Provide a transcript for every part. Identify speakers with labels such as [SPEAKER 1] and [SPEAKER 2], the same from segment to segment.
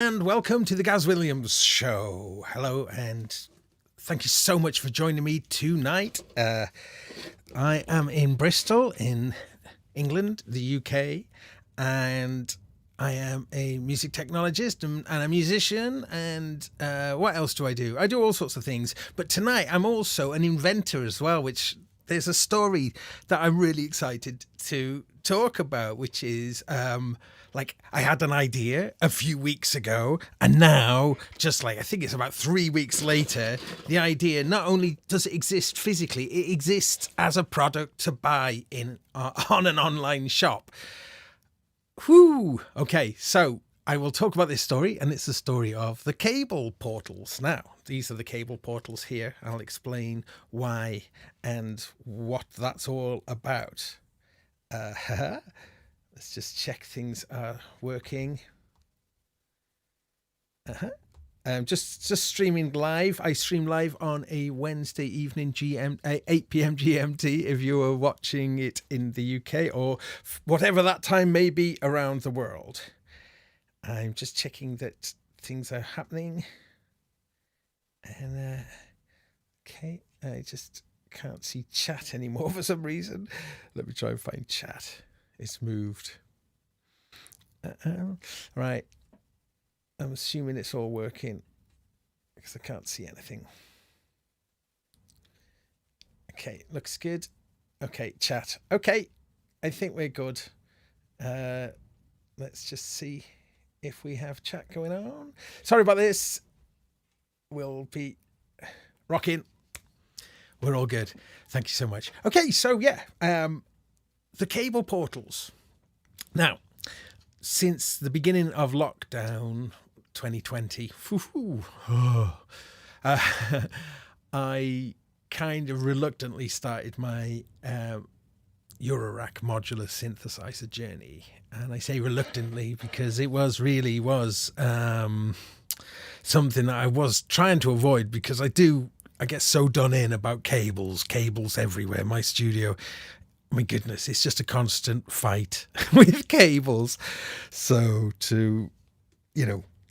[SPEAKER 1] And welcome to the Gaz Williams Show. Hello, and thank you so much for joining me tonight. I am in Bristol, in England, the UK, and I am a music technologist and a musician. And what else do? I do all sorts of things. But tonight, I'm also an inventor as well, which there's a story that I'm really excited to talk about, which is I had an idea a few weeks ago, and now, just like I think it's about 3 weeks later, the idea not only does it exist physically, it exists as a product to buy in on an online shop. Whew. Okay, so I will talk about this story, and it's the story of the cable portals. Now, these are the cable portals here. I'll explain why and what that's all about. Let's just check things are working. Just streaming live. I stream live on a Wednesday evening, 8 p.m. GMT, if you are watching it in the UK or whatever that time may be around the world. I'm just checking that things are happening. And, okay, I just can't see chat anymore for some reason. Let me try and find chat. It's moved. Right. I'm assuming it's all working because I can't see anything. Okay, looks good. Okay, chat. Okay, I think we're good. Let's just see if we have chat going on. Sorry about this. We'll be rocking. We're all good. Thank you so much. Okay, so yeah, the cable portals. Now, since the beginning of lockdown 2020, I kind of reluctantly started my Eurorack modular synthesizer journey. And I say reluctantly because it really was something that I was trying to avoid, because I get so done in about cables everywhere. My studio, my goodness, it's just a constant fight with cables. So to,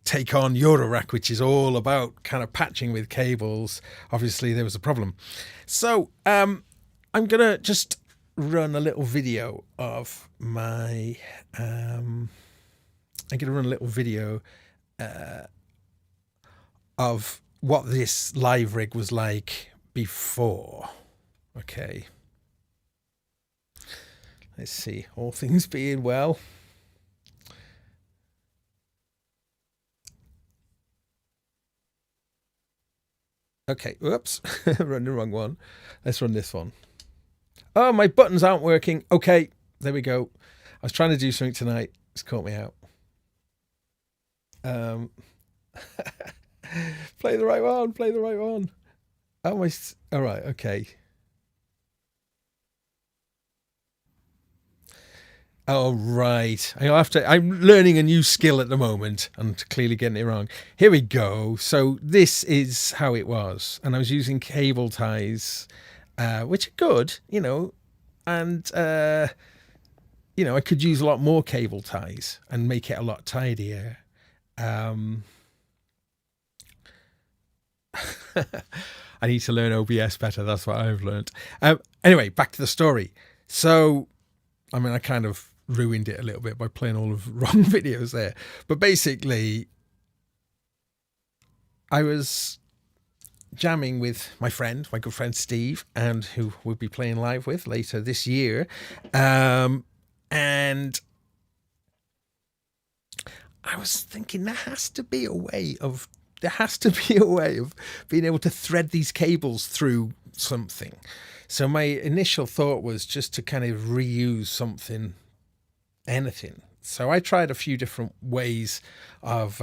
[SPEAKER 1] take on Eurorack, which is all about kind of patching with cables, obviously there was a problem. So I'm going to just run a little video of my, of what this live rig was like before. Okay. Let's see, all things being well. Okay, whoops, run the wrong one. Let's run this one. Oh, my buttons aren't working. Okay, there we go. I was trying to do something tonight. It's caught me out. Play the right one. Oh, all right, okay. Oh, right. I'm learning a new skill at the moment and clearly getting it wrong. Here we go. So this is how it was. And I was using cable ties, which are good, and, I could use a lot more cable ties and make it a lot tidier. I need to learn OBS better. That's what I've learned. Anyway, back to the story. So, I kind of ruined it a little bit by playing all of the wrong videos there. But basically, I was jamming with my good friend Steve, and who we'll be playing live with later this year. And I was thinking there has to be a way of being able to thread these cables through something. So my initial thought was just to kind of reuse anything. So I tried a few different ways of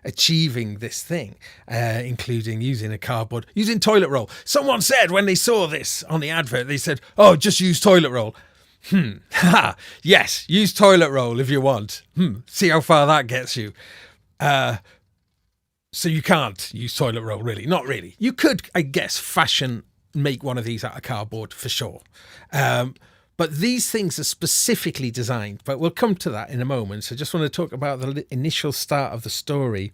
[SPEAKER 1] achieving this thing, including using toilet roll. Someone said when they saw this on the advert, they said, "Oh, just use toilet roll." Yes, use toilet roll if you want. See how far that gets you. So you can't use toilet roll, really. Not really. You could, I guess, make one of these out of cardboard for sure. But these things are specifically designed, but we'll come to that in a moment. So I just want to talk about the initial start of the story.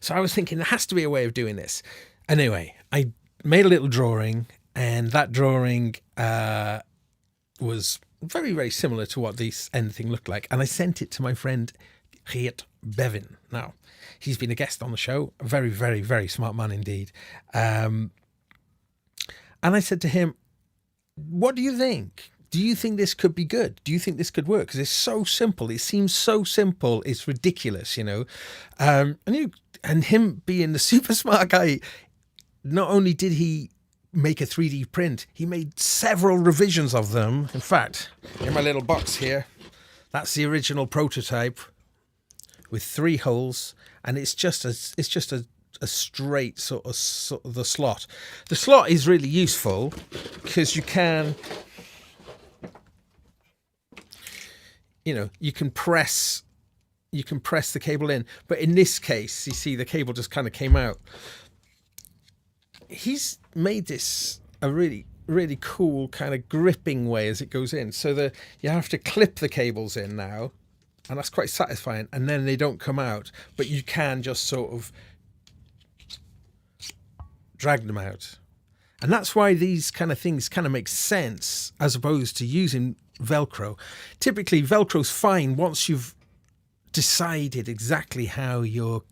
[SPEAKER 1] So I was thinking there has to be a way of doing this. Anyway, I made a little drawing, and that drawing was very, very similar to what this end thing looked like. And I sent it to my friend Geert Bevin. Now, he's been a guest on the show, a very, very, very smart man indeed. And I said to him, what do you think? Do you think this could be good? Do you think this could work? Because it's so simple. It seems so simple. It's ridiculous, you know. And him being the super smart guy, not only did he make a 3D print, he made several revisions of them. In fact, in my little box here, that's the original prototype with 3 holes, and it's just a straight sort of the slot. The slot is really useful because you can, you know, you can press the cable in. But in this case, you see the cable just kind of came out. He's made this a really, really cool kind of gripping way as it goes in. So that you have to clip the cables in now, and that's quite satisfying. And then they don't come out, but you can just sort of drag them out. And that's why these kind of things kind of make sense as opposed to using Velcro. Typically, Velcro's fine once you've decided exactly how your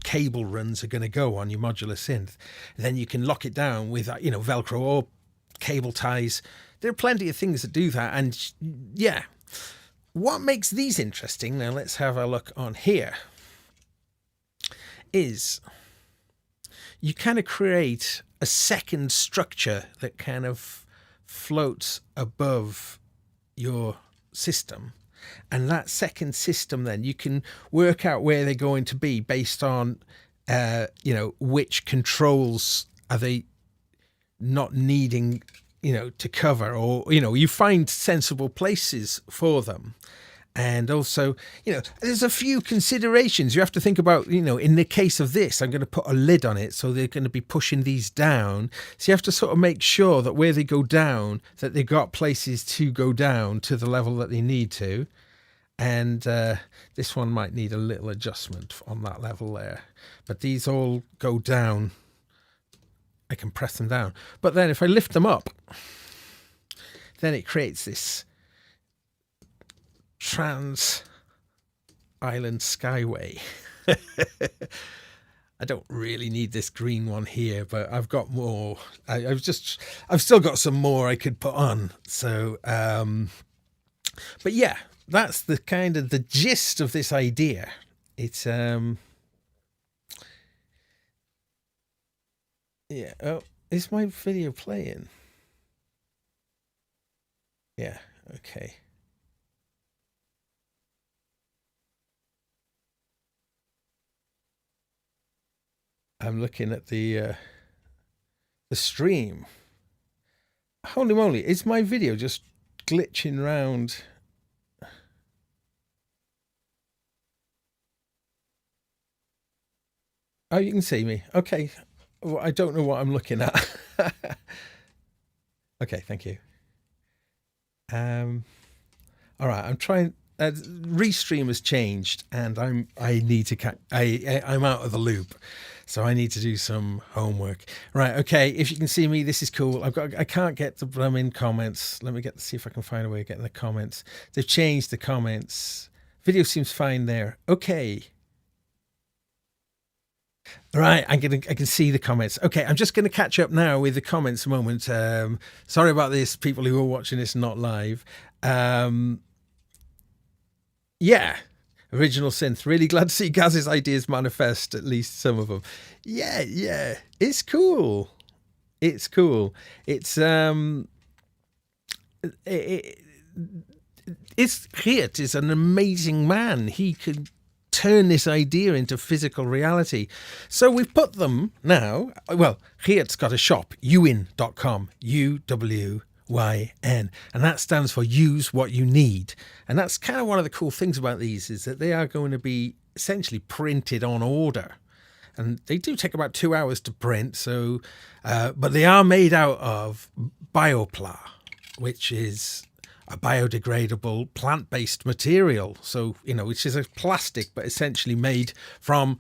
[SPEAKER 1] cable runs are going to go on your modular synth. Then you can lock it down with, you know, Velcro or cable ties. There are plenty of things that do that. And yeah, what makes these interesting, now let's have a look on here, is you kind of create a second structure that kind of floats above your system. And that second system, then you can work out where they're going to be based on, you know, which controls are they not needing, you know, to cover, or, you know, you find sensible places for them. And also, you know, there's a few considerations you have to think about. You know, in the case of this, I'm going to put a lid on it, so they're going to be pushing these down. So you have to sort of make sure that where they go down, that they've got places to go down to the level that they need to. And this one might need a little adjustment on that level there. But these all go down. I can press them down. But then if I lift them up, then it creates this trans-island skyway. I don't really need this green one here, but I've got more. I've still got some more I could put on. So, but yeah, that's the kind of the gist of this idea. It's, yeah. Oh, is my video playing? Yeah. Okay. I'm looking at the stream. Holy moly, is my video just glitching around? Oh, you can see me. Okay. Well, I don't know what I'm looking at. Okay, thank you. All right, I'm trying. Restream has changed, and I'm out of the loop, so I need to do some homework. Right, okay. If you can see me, this is cool. I can't get the blooming comments. Let me see if I can find a way of getting the comments. They've changed the comments. Video seems fine there. Okay. Right, I can see the comments. Okay, I'm just going to catch up now with the comments a moment. Sorry about this, people who are watching this not live. Yeah, original synth. Really glad to see Gaz's ideas manifest, at least some of them. Yeah, it's cool. It's cool. It's Geert is an amazing man. He could turn this idea into physical reality. So we've put them now. Well, Geert's got a shop, uwyn.com, UWYN, and that stands for use what you need. And that's kind of one of the cool things about these, is that they are going to be essentially printed on order. And they do take about 2 hours to print. So, but they are made out of bioplar. which is a biodegradable plant-based material. So, which is a plastic, but essentially made from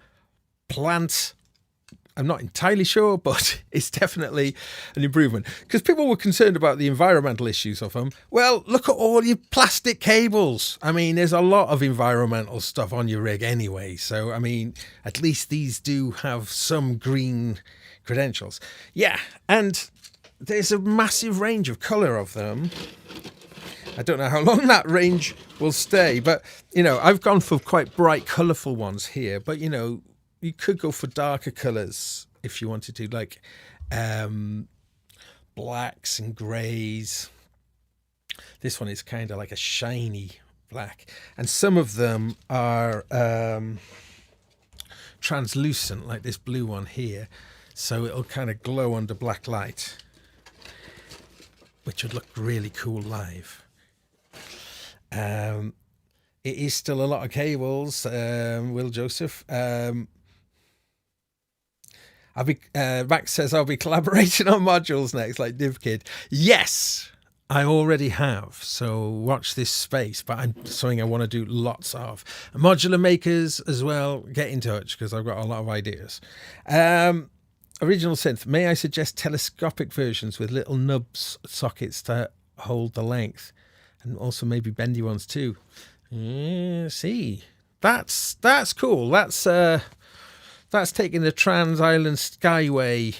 [SPEAKER 1] plants. I'm not entirely sure, but it's definitely an improvement. Because people were concerned about the environmental issues of them. Well, look at all your plastic cables. I mean, there's a lot of environmental stuff on your rig anyway. So, I mean, at least these do have some green credentials. Yeah, and there's a massive range of colour of them. I don't know how long that range will stay, but, I've gone for quite bright, colourful ones here. But, you could go for darker colours if you wanted to, like blacks and greys. This one is kind of like a shiny black. And some of them are translucent, like this blue one here. So it'll kind of glow under black light, which would look really cool live. It is still a lot of cables, Will Joseph. Max says I'll be collaborating on modules next, like DivKid. Yes, I already have. So watch this space, but I'm something I want to do lots of. Modular makers as well, get in touch because I've got a lot of ideas. Original synth. May I suggest telescopic versions with little nubs sockets to hold the length? And also maybe bendy ones too. Yeah, see, that's cool. That's taking the Trans-Island Skyway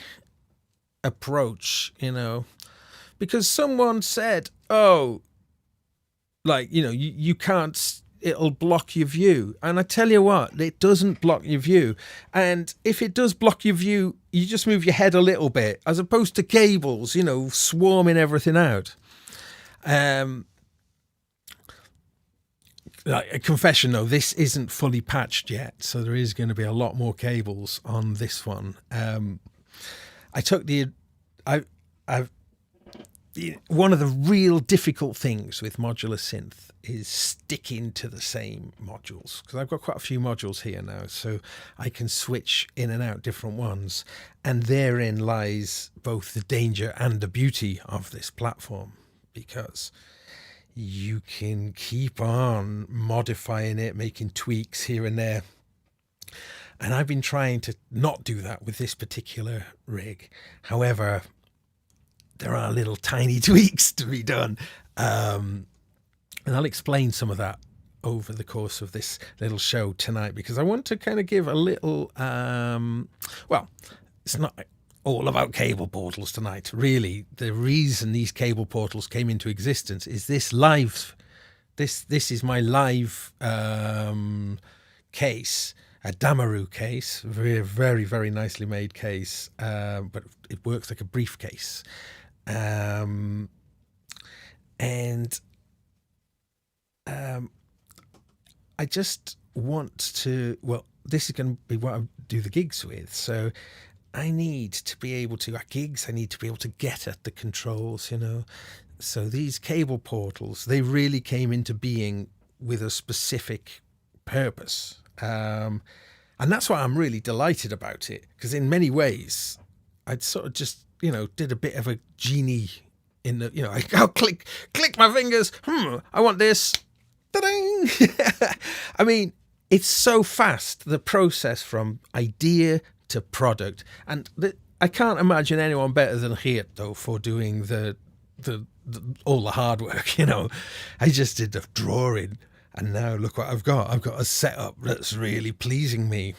[SPEAKER 1] approach, because someone said, "Oh, you can't. It'll block your view." And I tell you what, it doesn't block your view. And if it does block your view, you just move your head a little bit, as opposed to cables, swarming everything out. Like a confession though, this isn't fully patched yet, so there is going to be a lot more cables on this one. One of the real difficult things with modular synth is sticking to the same modules, because I've got quite a few modules here now, so I can switch in and out different ones, and therein lies both the danger and the beauty of this platform, because you can keep on modifying it, making tweaks here and there. And I've been trying to not do that with this particular rig. However, there are little tiny tweaks to be done. And I'll explain some of that over the course of this little show tonight, because I want to kind of give a little, well, it's not all about cable portals tonight. Really, the reason these cable portals came into existence is this live. This is my live case, a Damaru case, very, very, very nicely made case, but it works like a briefcase. And I just want to, well, this is going to be what I do the gigs with. So I need to be able to, at gigs, I need to be able to get at the controls, So these cable portals, they really came into being with a specific purpose. And that's why I'm really delighted about it, because in many ways, I'd sort of just, did a bit of a genie in the, I'll click my fingers. I want this. Ta-ding! I mean, it's so fast, the process from idea to product. And I can't imagine anyone better than Geert, though, for doing the all the hard work, I just did the drawing, and now look what I've got. I've got a setup that's really pleasing me.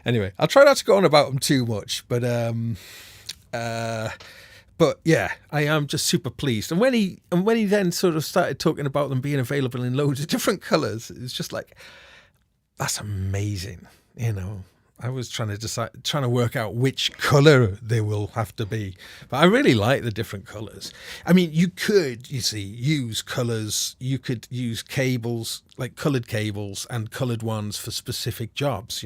[SPEAKER 1] Anyway, I'll try not to go on about them too much, but yeah, I am just super pleased. And when he then sort of started talking about them being available in loads of different colours, it's just like, that's amazing, I was trying to work out which colour they will have to be. But I really like the different colours. I mean, you could, use colours. You could use cables, like coloured cables and coloured ones for specific jobs,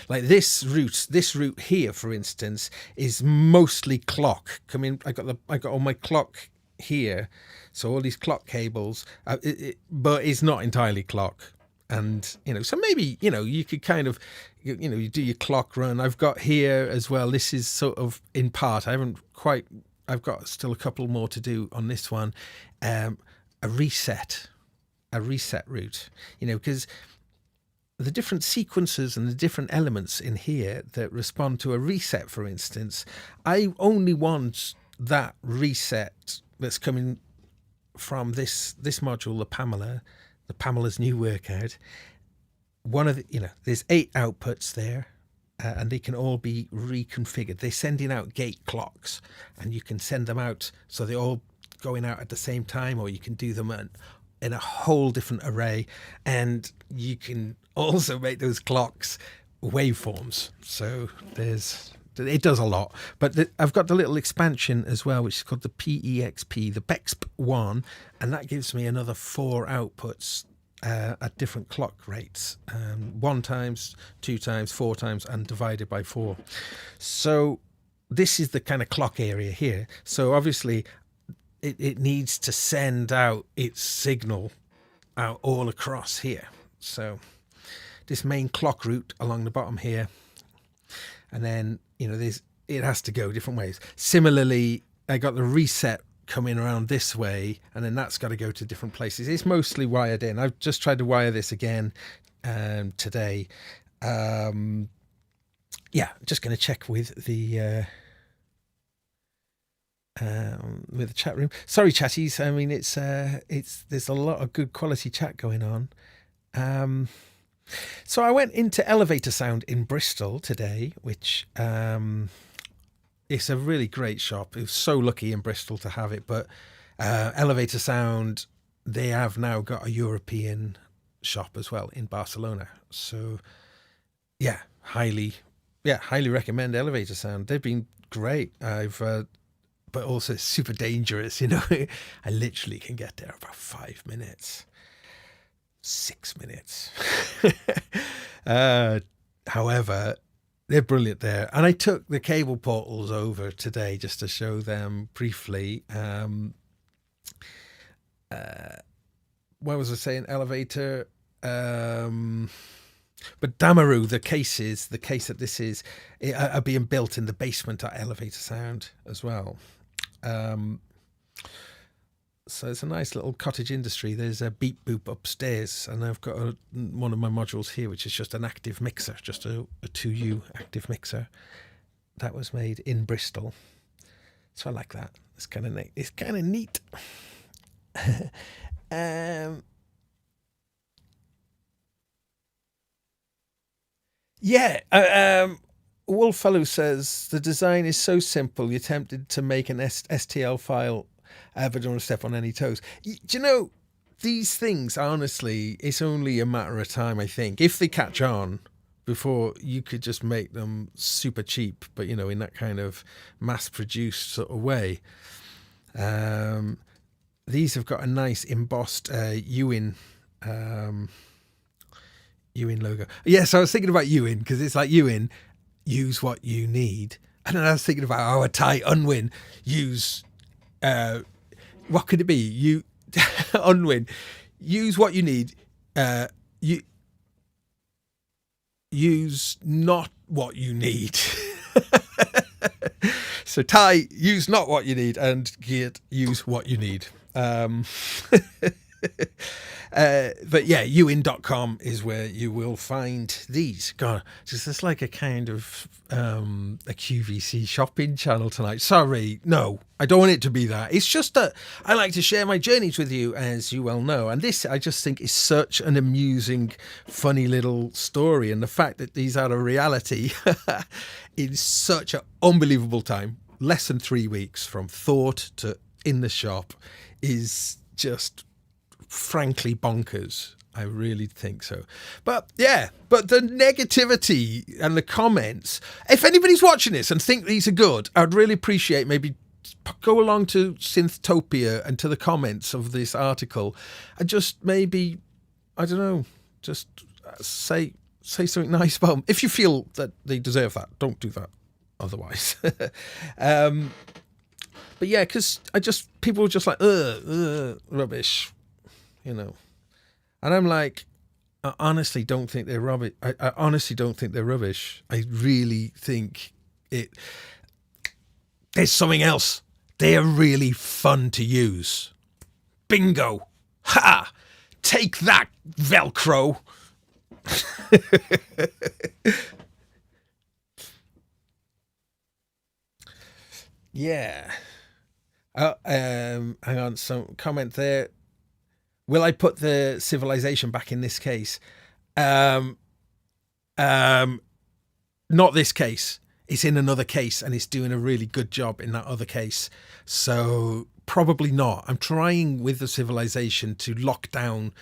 [SPEAKER 1] Like this route here, for instance, is mostly clock. I got all my clock here. So all these clock cables, but it's not entirely clock. And, so maybe, you could kind of, you do your clock run. I've got here as well. This is sort of in part, I haven't quite I've got still a couple more to do on this one. A reset route, because the different sequences and the different elements in here that respond to a reset, for instance, I only want that reset that's coming from this module, the Pamela's new workout. One of the, there's 8 outputs there, and they can all be reconfigured. They're sending out gate clocks, and you can send them out so they're all going out at the same time, or you can do them in a whole different array, and you can also make those clocks waveforms. So it does a lot. But I've got the little expansion as well, which is called the PEXP, the BEXP1, and that gives me another 4 outputs at different clock rates, 1 times, 2 times, 4 times, and divided by 4. So this is the kind of clock area here. So obviously it needs to send out its signal out all across here. So this main clock route along the bottom here, and then it has to go different ways. Similarly, I got the reset coming around this way, and then that's got to go to different places. It's mostly wired in. I've just tried to wire this again today. Just going to check with the chat room. Sorry, chatties. I mean, it's there's a lot of good quality chat going on. So I went into Elevator Sound in Bristol today, which it's a really great shop. I was so lucky in Bristol to have it. But Elevator Sound, they have now got a European shop as well in Barcelona. So highly recommend Elevator Sound. They've been great. But also super dangerous, I literally can get there about 5 minutes, 6 minutes. However, they're brilliant there. And I took the cable portals over today just to show them briefly. What was I saying? Elevator. But Damaru, the case that this is, are being built in the basement at Elevator Sound as well. So it's a nice little cottage industry. There's a beep boop upstairs, and I've got one of my modules here, which is just an active mixer, just a 2U active mixer that was made in Bristol. So I like that. It's kind of neat. It's kind of neat. Wolffellow says the design is so simple you're tempted to make an STL file, but don't want to step on any toes. Do you know, these things, honestly, it's only a matter of time, I think, if they catch on, before you could just make them super cheap, but in that kind of mass-produced sort of way. These have got a nice embossed Ewin logo. Yes, I was thinking about Ewin, because it's like Ewin, use what you need. And then I was thinking about our Thai Unwin, use what could it be? Unwin, use what you need. Use not what you need. So Thai, use not what you need, and Geert, use what you need. But yeah, uin.com is where you will find these. God, this is like a kind of a QVC shopping channel tonight. Sorry, no, I don't want it to be that. It's just that I like to share my journeys with you, as you well know. And this, I just think, is such an amusing, funny little story. And the fact that these are a reality in such an unbelievable time, less than 3 weeks from thought to in the shop, is just frankly bonkers. I really think so. But the negativity and the comments, if anybody's watching this and think these are good, I'd really appreciate maybe go along to Synthtopia and to the comments of this article and just maybe, I don't know, just say something nice about them. If you feel that they deserve that, don't do that otherwise. But yeah, because people were just like, rubbish, And I'm like, I honestly don't think they're rubbish. I honestly don't think they're rubbish. I really think there's something else. They're really fun to use. Bingo. Ha! Take that, Velcro. Yeah. Hang on, some comment there. Will I put the civilization back in this case? Not this case. It's in another case, and it's doing a really good job in that other case. So probably not. I'm trying with the civilization to lock down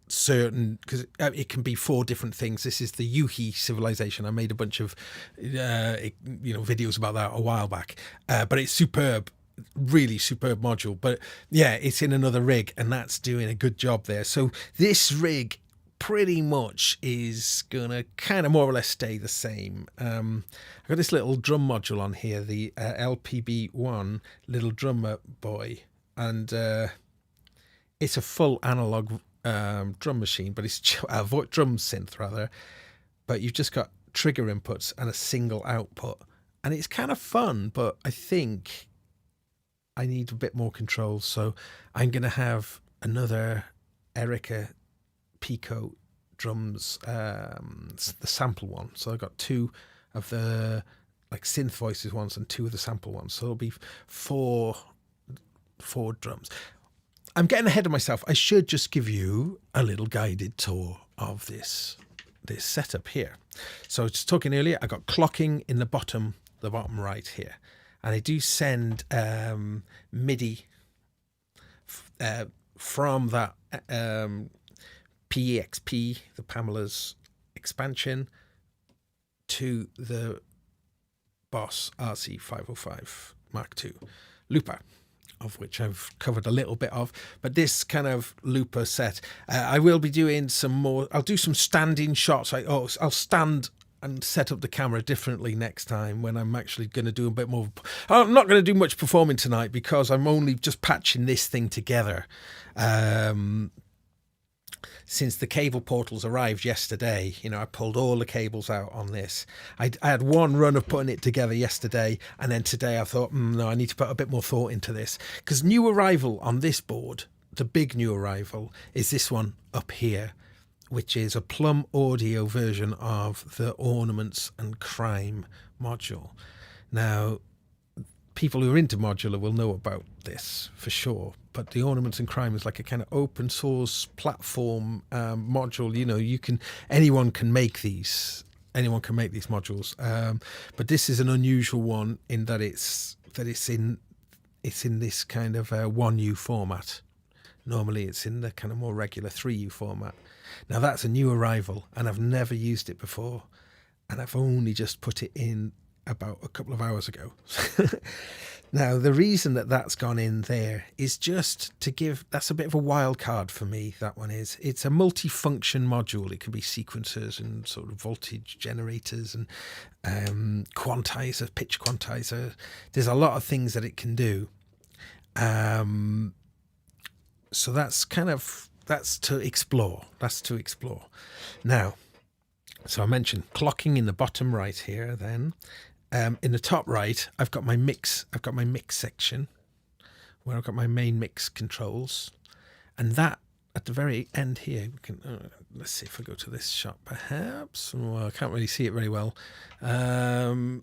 [SPEAKER 1] certain, because it can be 4 different things. This is the Yuhi civilization. I made a bunch of videos about that a while back, but it's superb, really superb module. But yeah, it's in another rig, and that's doing a good job there. So this rig pretty much is gonna kind of more or less stay the same. I've got this little drum module on here, the LPB1 little drummer boy, and it's a full analog drum machine, but it's a drum synth rather, but you've just got trigger inputs and a single output, and it's kind of fun, but I think I need a bit more control. So I'm gonna have another Erica Pico drums, the sample one. So I've got 2 of the like synth voices ones and 2 of the sample ones, so it'll be four drums. I'm getting ahead of myself. I should just give you a little guided tour of this setup here. So I was just talking earlier, I got clocking in the bottom right here, and I do send MIDI from that PEXP, the Pamela's expansion, to the Boss RC505 Mark II looper, of which I've covered a little bit of. But this kind of looper set, I will be doing some more. I'll do some standing shots. I'll stand and set up the camera differently next time when I'm actually going to do a bit more. I'm not going to do much performing tonight because I'm only just patching this thing together. Since the cable portals arrived yesterday, I pulled all the cables out on this. I had one run of putting it together yesterday, and then today I thought, no, I need to put a bit more thought into this. Because new arrival on this board, the big new arrival, is this one up here, which is a Plum Audio version of the Ornaments and Crime module. Now, people who are into Modular will know about this for sure, but the Ornaments and Crime is like a kind of open source platform module. Anyone can make these modules, but this is an unusual one in that it's in this kind of 1U format. Normally it's in the kind of more regular 3U format. Now that's a new arrival, and I've never used it before, and I've only just put it in about a couple of hours ago. Now, the reason that's gone in there is just to give, that's a bit of a wild card for me, that one is. It's a multi-function module. It can be sequencers and sort of voltage generators and quantizer, pitch quantizer. There's a lot of things that it can do. So that's to explore. Now, so I mentioned clocking in the bottom right here then. In the top right, I've got my mix section where I've got my main mix controls, and that at the very end here, we can let's see if I go to this shot perhaps. Well, I can't really see it very well, but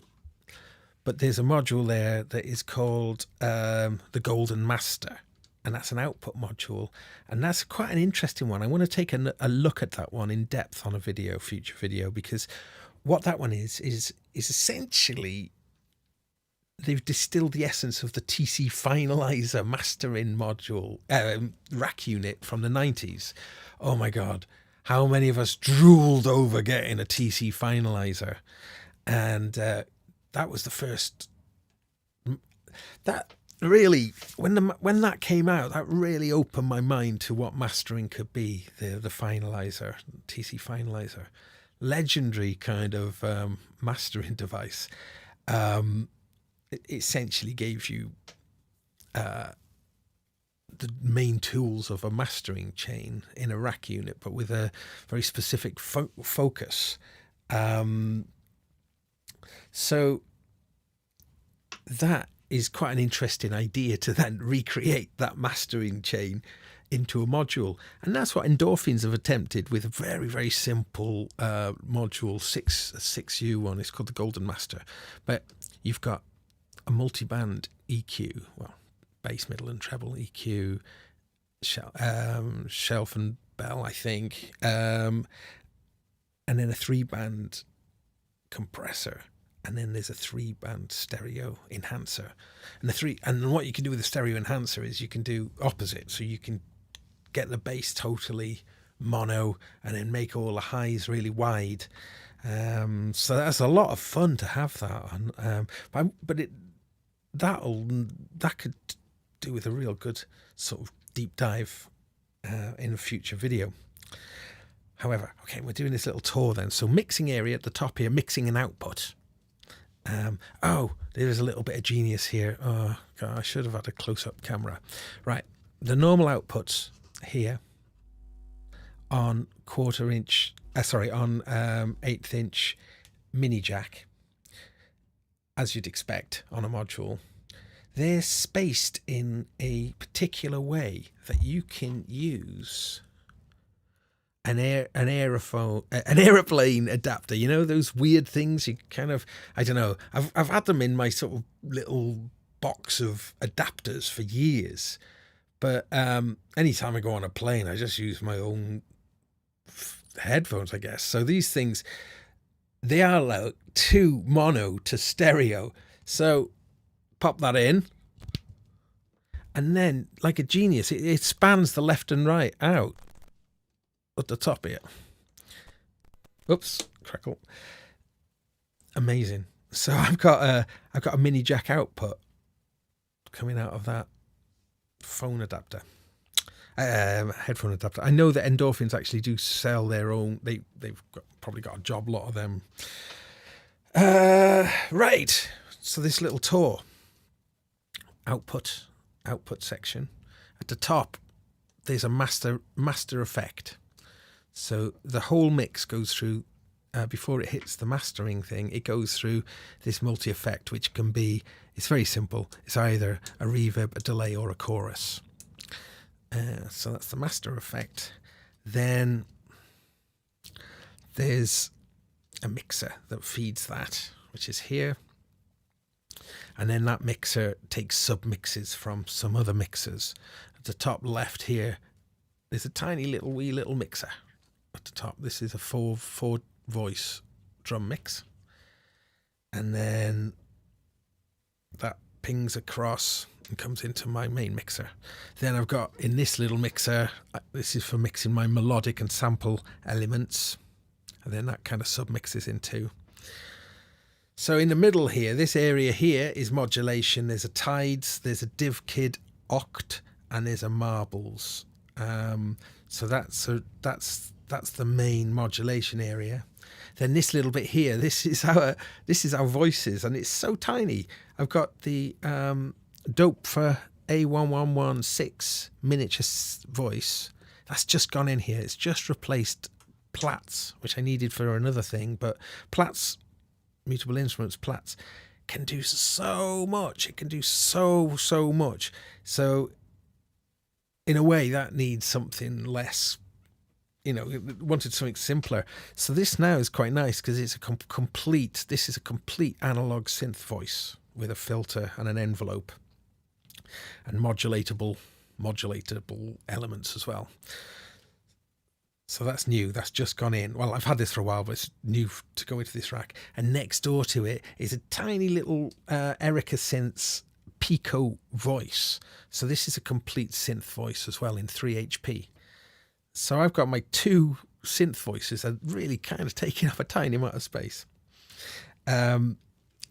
[SPEAKER 1] there's a module there that is called the Golden Master, and that's an output module, and that's quite an interesting one. I want to take a look at that one in depth on a future video, because what that one is essentially they've distilled the essence of the TC Finalizer mastering module rack unit from the 90s. Oh my God, how many of us drooled over getting a TC Finalizer? And that was the first. That really, when that came out, that really opened my mind to what mastering could be. The Finalizer, TC Finalizer. Legendary kind of mastering device. It essentially gave you the main tools of a mastering chain in a rack unit, but with a very specific focus. So that is quite an interesting idea to then recreate that mastering chain into a module. And that's what Endorphins have attempted with a very, very simple module, 6U one. It's called the Golden Master. But you've got a multi-band EQ, well, bass, middle and treble EQ, shelf and bell, I think, and then a 3-band compressor. And then there's a 3-band stereo enhancer. And what you can do with the stereo enhancer is you can do opposite. So you can get the bass totally mono and then make all the highs really wide. So that's a lot of fun to have that on. But that could do with a real good sort of deep dive in a future video. However, okay, we're doing this little tour then. So mixing area at the top here, mixing and output. There's a little bit of genius here. Oh, God, I should have had a close-up camera. Right, the normal outputs here on 1/8 inch mini jack, as you'd expect on a module. They're spaced in a particular way that you can use an aeroplane adapter. You know, those weird things you kind of, I don't know, I've had them in my sort of little box of adapters for years, but anytime I go on a plane I just use my own headphones, I guess. So these things, they are like 2 mono to stereo, so pop that in and then like a genius it spans the left and right out at the top here. Oops, crackle. Amazing. So I've got a mini jack output coming out of that phone adapter, headphone adapter. I know that Endorphins actually do sell their own. They've probably got a job lot of them. Right. So this little tour, output section at the top. There's a master effect. So the whole mix goes through, before it hits the mastering thing, it goes through this multi-effect, which can be, it's very simple. It's either a reverb, a delay, or a chorus. So that's the master effect. Then there's a mixer that feeds that, which is here. And then that mixer takes sub-mixes from some other mixers. At the top left here, there's a tiny wee little mixer. At the top, this is a four voice drum mix, and then that pings across and comes into my main mixer. Then I've got in this little mixer, this is for mixing my melodic and sample elements, and then that kind of submixes into. So in the middle here, this area here is modulation. There's a tides, there's a div kid oct, and there's a marbles. So that's the main modulation area. Then this little bit here, this is our voices, and it's so tiny. I've got the Dope for A1116 miniature voice. That's just gone in here. It's just replaced Platts, which I needed for another thing, but Platts, Mutable Instruments Platts, can do so much. It can do so much. So in a way that needs something less, wanted something simpler. So this now is quite nice because it's a complete analog synth voice with a filter and an envelope and modulatable elements as well. So that's new. That's just gone in. Well, I've had this for a while, but it's new to go into this rack. And next door to it is a tiny little Erica Synths Pico voice. So this is a complete synth voice as well in 3 HP. So I've got my 2 synth voices that are really kind of taking up a tiny amount of space.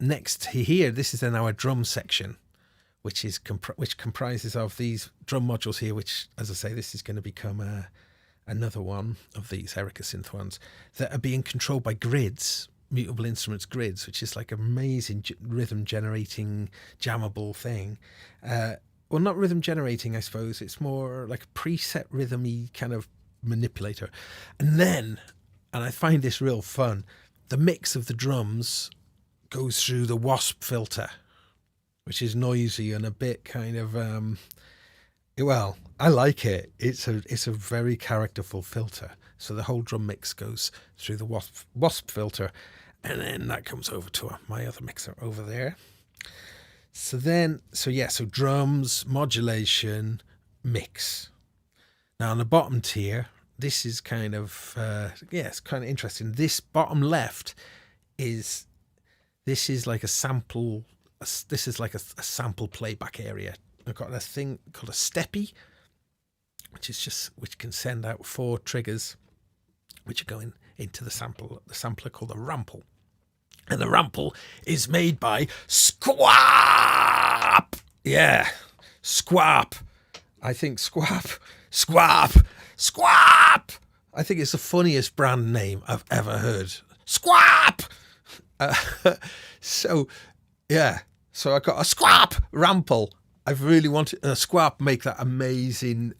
[SPEAKER 1] Next here, this is then our drum section, which comprises of these drum modules here, which, as I say, this is going to become another one of these Erica Synth ones that are being controlled by grids, Mutable Instruments grids, which is like an amazing rhythm generating jammable thing. Well, not rhythm generating, I suppose. It's more like a preset rhythm-y kind of manipulator. And I find this real fun, the mix of the drums goes through the Wasp filter. which is noisy and a bit kind of well, I like it. It's a very characterful filter. So the whole drum mix goes through the wasp filter, and then that comes over to my other mixer over there. So drums, modulation, mix. Now on the bottom tier, this is kind of it's kind of interesting. This bottom left is like a sample. This is like a sample playback area. I've got a thing called a steppy, which can send out 4 triggers, which are going into the sampler called a rample. And the rample is made by Squap. Yeah, Squap. I think Squap. I think it's the funniest brand name I've ever heard. Squap. So I got a Squap rample. I've really wanted a Squap make that amazing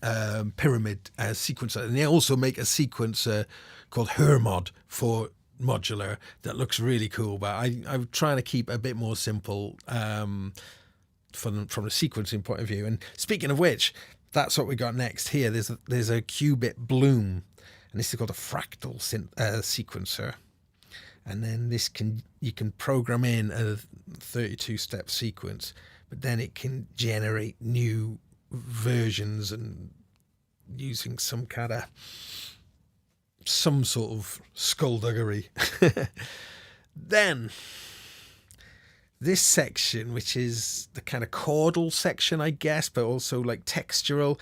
[SPEAKER 1] pyramid sequencer, and they also make a sequencer called Hermod for Modular that looks really cool. But I'm trying to keep a bit more simple from a sequencing point of view. And speaking of which, that's what we got next here. There's a qubit bloom, and this is called a fractal sequencer. And then you can program in a 32-step sequence, but then it can generate new versions and using some sort of skullduggery. Then this section, which is the kind of chordal section, I guess, but also like textural,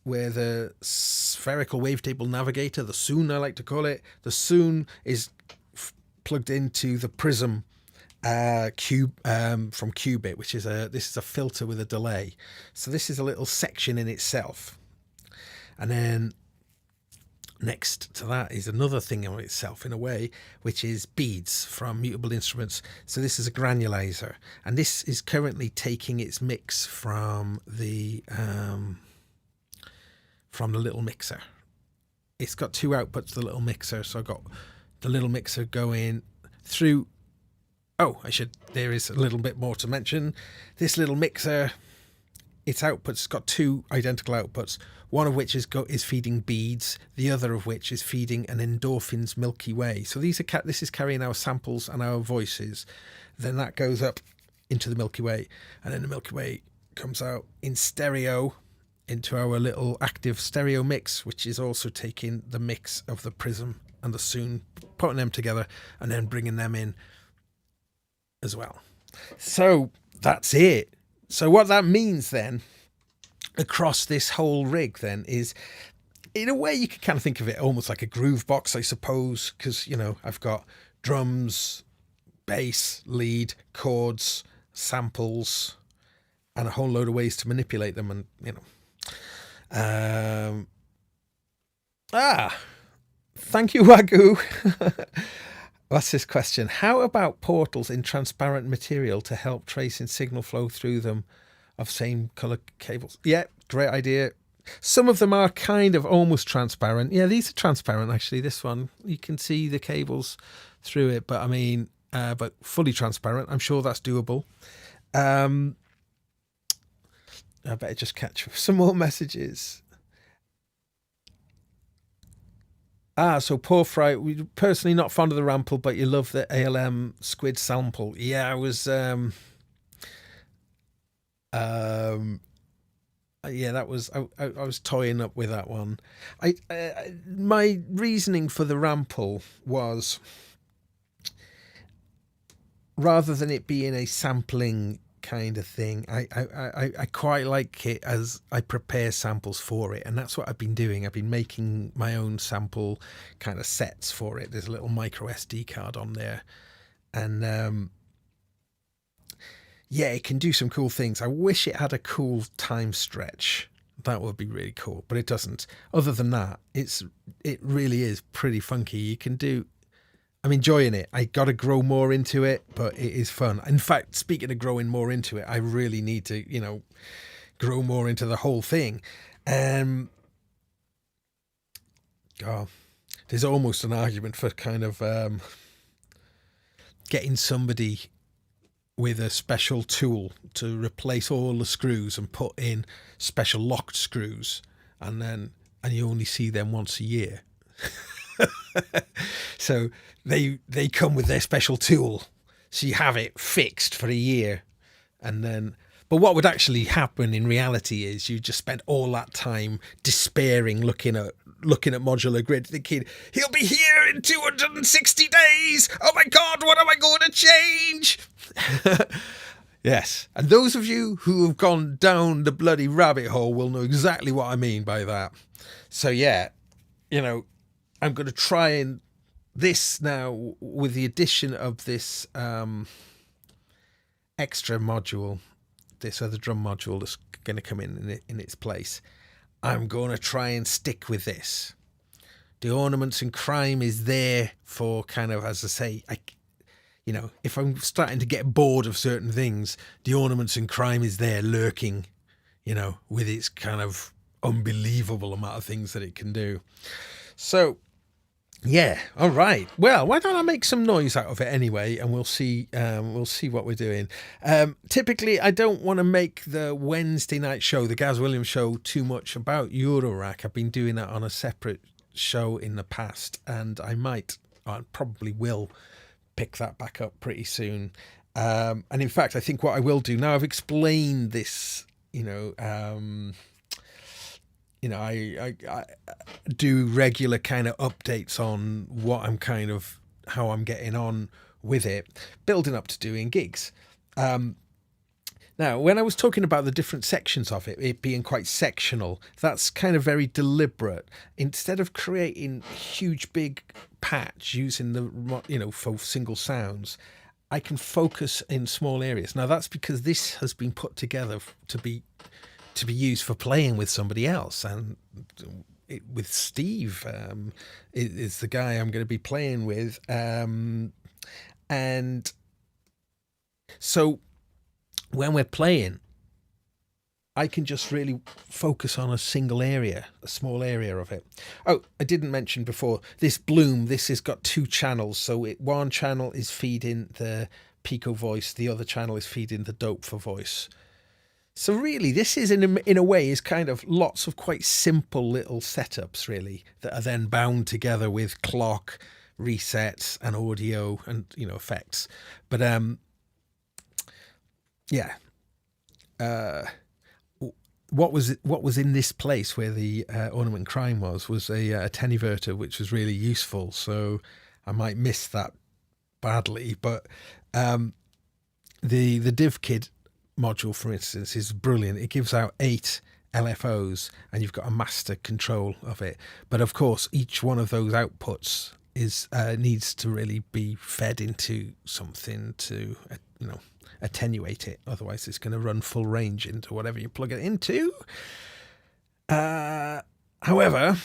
[SPEAKER 1] where the spherical wavetable navigator, the Soon I like to call it, the Soon is plugged into the Prism cube from Qubit, which is this is a filter with a delay. So this is a little section in itself. And then next to that is another thing in itself, in a way, which is beads from Mutable Instruments. So this is a granulizer, and this is currently taking its mix from the little mixer. It's got 2 outputs, the little mixer. So I got the little mixer going through. There is a little bit more to mention. This little mixer, its outputs got 2 identical outputs, one of which is feeding beads, the other of which is feeding an endorphins Milky Way. So this is carrying our samples and our voices. Then that goes up into the Milky Way, and then the Milky Way comes out in stereo into our little active stereo mix, which is also taking the mix of the Prism and the Soon, putting them together and then bringing them in as well. So that's it. So what that means then across this whole rig then is, in a way, you could kind of think of it almost like a groove box, I suppose, because, I've got drums, bass, lead, chords, samples, and a whole load of ways to manipulate them. And, thank you, Wagyu. What's this question? How about portals in transparent material to help tracing signal flow through them of same color cables? Yeah, great idea. Some of them are kind of almost transparent. Yeah, these are transparent, actually. This one, you can see the cables through it, but but fully transparent. I'm sure that's doable. I better just catch some more messages. So Poor Fry, we personally not fond of the rample, but you love the ALM squid sample. Yeah, I was that was I was toying up with that one. My reasoning for the rample was, rather than it being a sampling kind of thing, I quite like it as I prepare samples for it, and that's what I've been doing. I've been making my own sample kind of sets for it. There's a little micro SD card on there, and it can do some cool things. I wish it had a cool time stretch. That would be really cool, but it doesn't. Other than that, it really is pretty funky. I'm enjoying it. I got to grow more into it, but it is fun. In fact, speaking of growing more into it, I really need to, grow more into the whole thing. There's almost an argument for kind of getting somebody with a special tool to replace all the screws and put in special locked screws, and you only see them once a year. So they come with their special tool, so you have it fixed for a year, and then. But what would actually happen in reality is you just spend all that time despairing, looking at Modular Grid, thinking he'll be here in 260 days. Oh my God, what am I going to change? Yes, and those of you who have gone down the bloody rabbit hole will know exactly what I mean by that. So yeah, I'm going to try and this now with the addition of this extra module, this other drum module that's going to come in its place. I'm going to try and stick with this. The ornaments and crime is there for kind of, as I say, if I'm starting to get bored of certain things, the ornaments and crime is there lurking, with its kind of unbelievable amount of things that it can do. So, yeah, all right. Well, why don't I make some noise out of it anyway, and we'll see what we're doing. Typically, I don't want to make the Wednesday night show, the Gaz Williams Show, too much about Eurorack. I've been doing that on a separate show in the past, and I probably will pick that back up pretty soon. And in fact, I think what I will do now, I've explained this, I do regular kind of updates on what I'm kind of, how I'm getting on with it, building up to doing gigs. Now, when I was talking about the different sections of it being quite sectional, that's kind of very deliberate. Instead of creating huge big patch using for single sounds, I can focus in small areas. Now, that's because this has been put together to be used for playing with somebody else, and with Steve is the guy I'm going to be playing with, and so when we're playing, I can just really focus on a single area, a small area of it. Oh, I didn't mention before, this Bloom, this has got two channels. So one channel is feeding the Pico voice, the other channel is feeding the Dope for voice. So really, this is in a way is kind of lots of quite simple little setups, really, that are then bound together with clock, resets, and audio, and effects. But yeah. What was in this place where the ornament crime was a tenuverter, which was really useful. So I might miss that badly, but the DivKid module, for instance, is brilliant. It gives out 8 LFOs, and you've got a master control of it. But of course, each one of those outputs needs to really be fed into something to attenuate it. Otherwise, it's going to run full range into whatever you plug it into. However,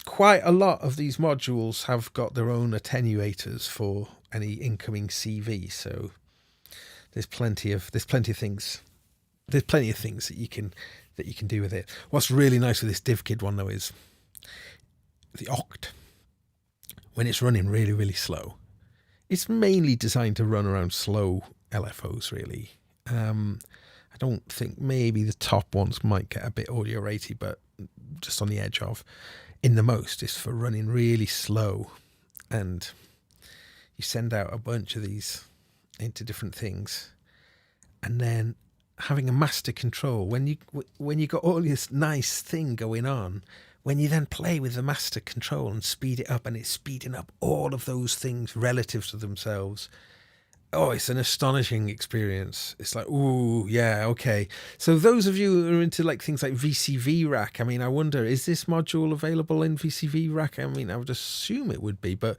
[SPEAKER 1] quite a lot of these modules have got their own attenuators for any incoming CV. So there's plenty of things. There's plenty of things that you can do with it. What's really nice with this DivKid one though is the Oct. When it's running really, really slow, it's mainly designed to run around slow LFOs, really. I don't think, maybe the top ones might get a bit audio ratey, but just on the edge of. In the most, it's for running really slow, and you send out a bunch of these into different things, and then having a master control when you got all this nice thing going on. When you then play with the master control and speed it up, and it's speeding up all of those things relative to themselves. Oh, it's an astonishing experience. It's like, ooh, yeah, okay. So those of you who are into like things like VCV Rack, I mean, I wonder, is this module available in VCV Rack? I mean, I would assume it would be, but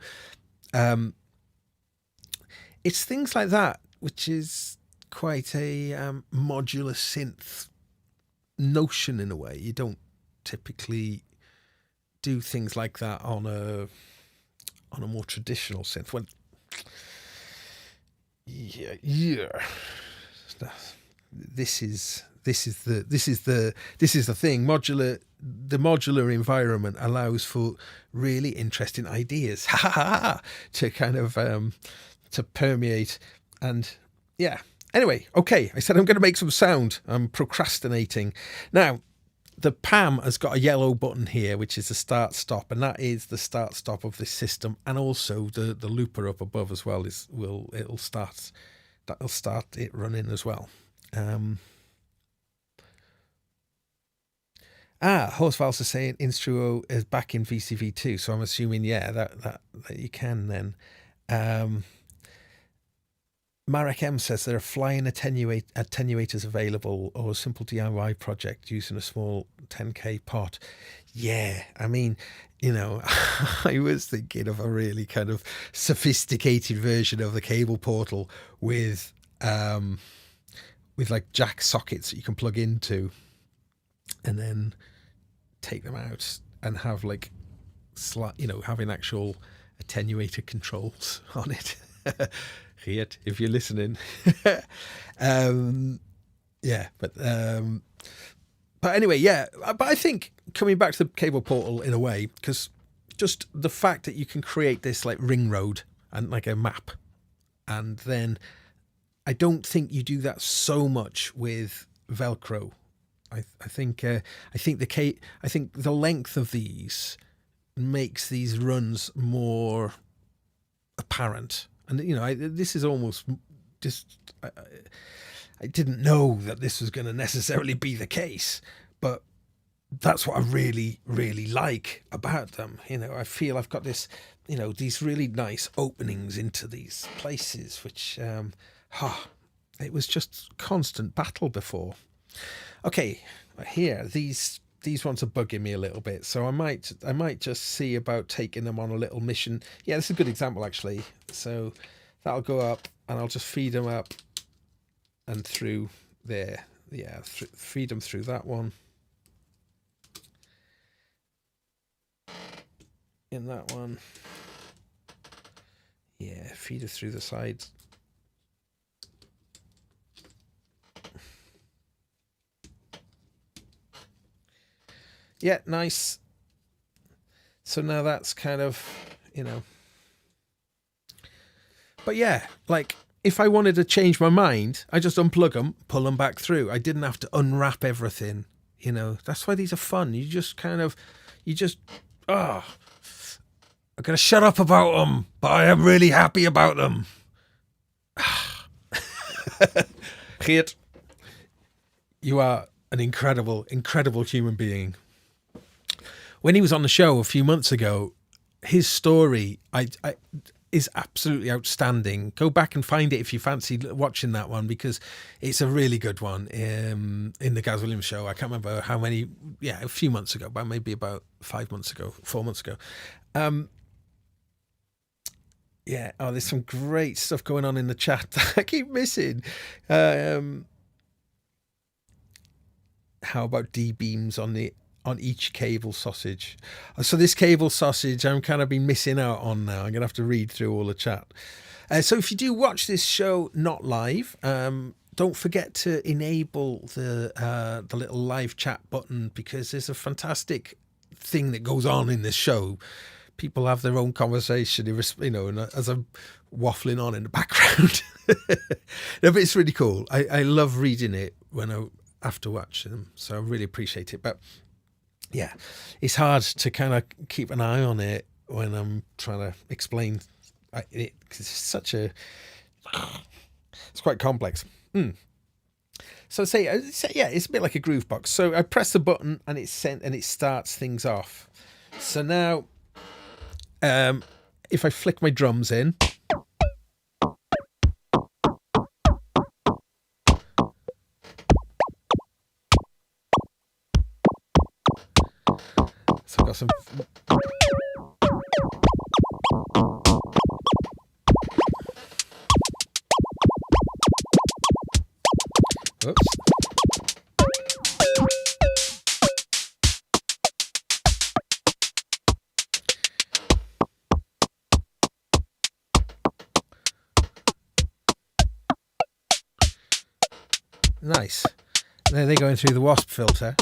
[SPEAKER 1] it's things like that, which is quite a modular synth notion in a way. You don't typically do things like that on a more traditional synth. When yeah. This is the thing. The modular environment allows for really interesting ideas to kind of to permeate, and yeah, Anyway, okay, I said I'm going to make some sound. I'm procrastinating. Now, the PAM has got a yellow button here, which is the start stop, and that is the start stop of this system. And also the looper up above as well that'll start it running as well. Horsevalves are saying Instruo is back in VCV2, so I'm assuming that you can then. Marek M says there are flying attenuators available, or a simple DIY project using a small 10k pot. Yeah, I mean, I was thinking of a really kind of sophisticated version of the cable portal with like jack sockets that you can plug into, and then take them out and have like having actual attenuator controls on it. Geert, if you're listening. But anyway, but I think coming back to the cable portal in a way, because just the fact that you can create this like ring road and like a map, and then I don't think you do that so much with Velcro. I think the length of these makes these runs more apparent. And this is almost just I didn't know that this was going to necessarily be the case, but that's what I really, really like about them. I feel I've got this, these really nice openings into these places, which it was just constant battle before. Okay, here these ones are bugging me a little bit, so I might just see about taking them on a little mission. Yeah, this is a good example actually. So that'll go up, and I'll just feed them up and through there. Yeah, feed them through that one. In that one. Yeah, feed it through the sides. Yeah, nice. So now that's kind of, But yeah, like if I wanted to change my mind, I just unplug them, pull them back through. I didn't have to unwrap everything. That's why these are fun. I'm going to shut up about them, but I am really happy about them. Geert, you are an incredible, incredible human being. When he was on the show a few months ago, his story is absolutely outstanding. Go back and find it if you fancy watching that one, because it's a really good one in the Gaz Williams Show. I can't remember how many, a few months ago, but maybe about 4 months ago. There's some great stuff going on in the chat that I keep missing. How about D-beams on each cable sausage? So this cable sausage I'm kind of been missing out on now. I'm going to have to read through all the chat. So if you do watch this show not live, don't forget to enable the little live chat button, because there's a fantastic thing that goes on in this show. People have their own conversation, and as I'm waffling on in the background. No, but it's really cool. I love reading it when I after watching them, so I really appreciate it. But yeah, it's hard to kind of keep an eye on it when I'm trying to explain it, because it's quite complex. So say it's a bit like a groove box. So I press the button and it's sent and it starts things off. So now if I flick my drums in, so I've got some. Oops. Nice. There they're going through the wasp filter.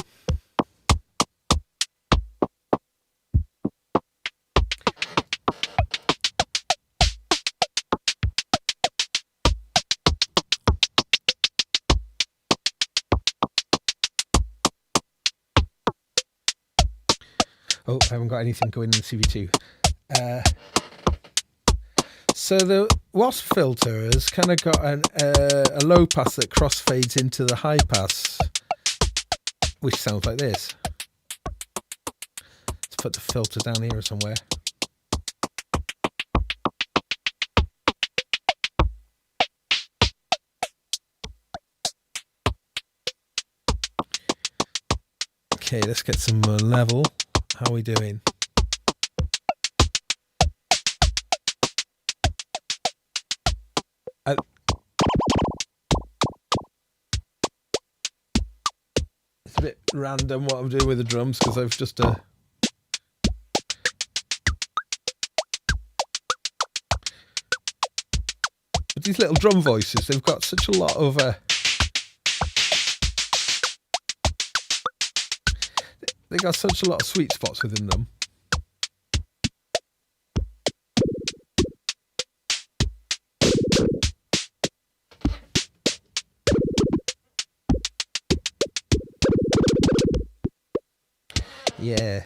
[SPEAKER 1] Oh, I haven't got anything going in the CV2. So the Wasp filter has kind of got a low pass that crossfades into the high pass, which sounds like this. Let's put the filter down here somewhere. Okay, let's get some more level. How are we doing? It's a bit random what I'm doing with the drums because I've just but these little drum voices, they've got such a lot of they got such a lot of sweet spots within them. Yeah.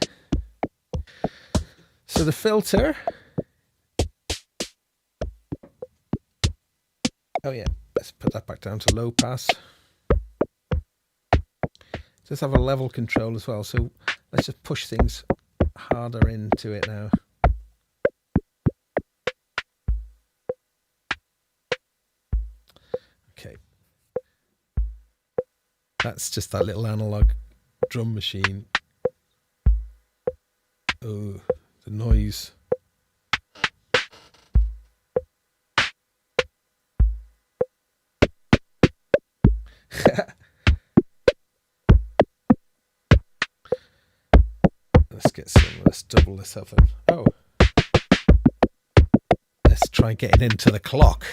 [SPEAKER 1] So the filter. Oh yeah, let's put that back down to low pass. Let's have a level control as well. So let's just push things harder into it now. Okay. That's just that little analog drum machine. Oh, the noise. Let's get some, let's double this up. Oh, let's try getting into the clock.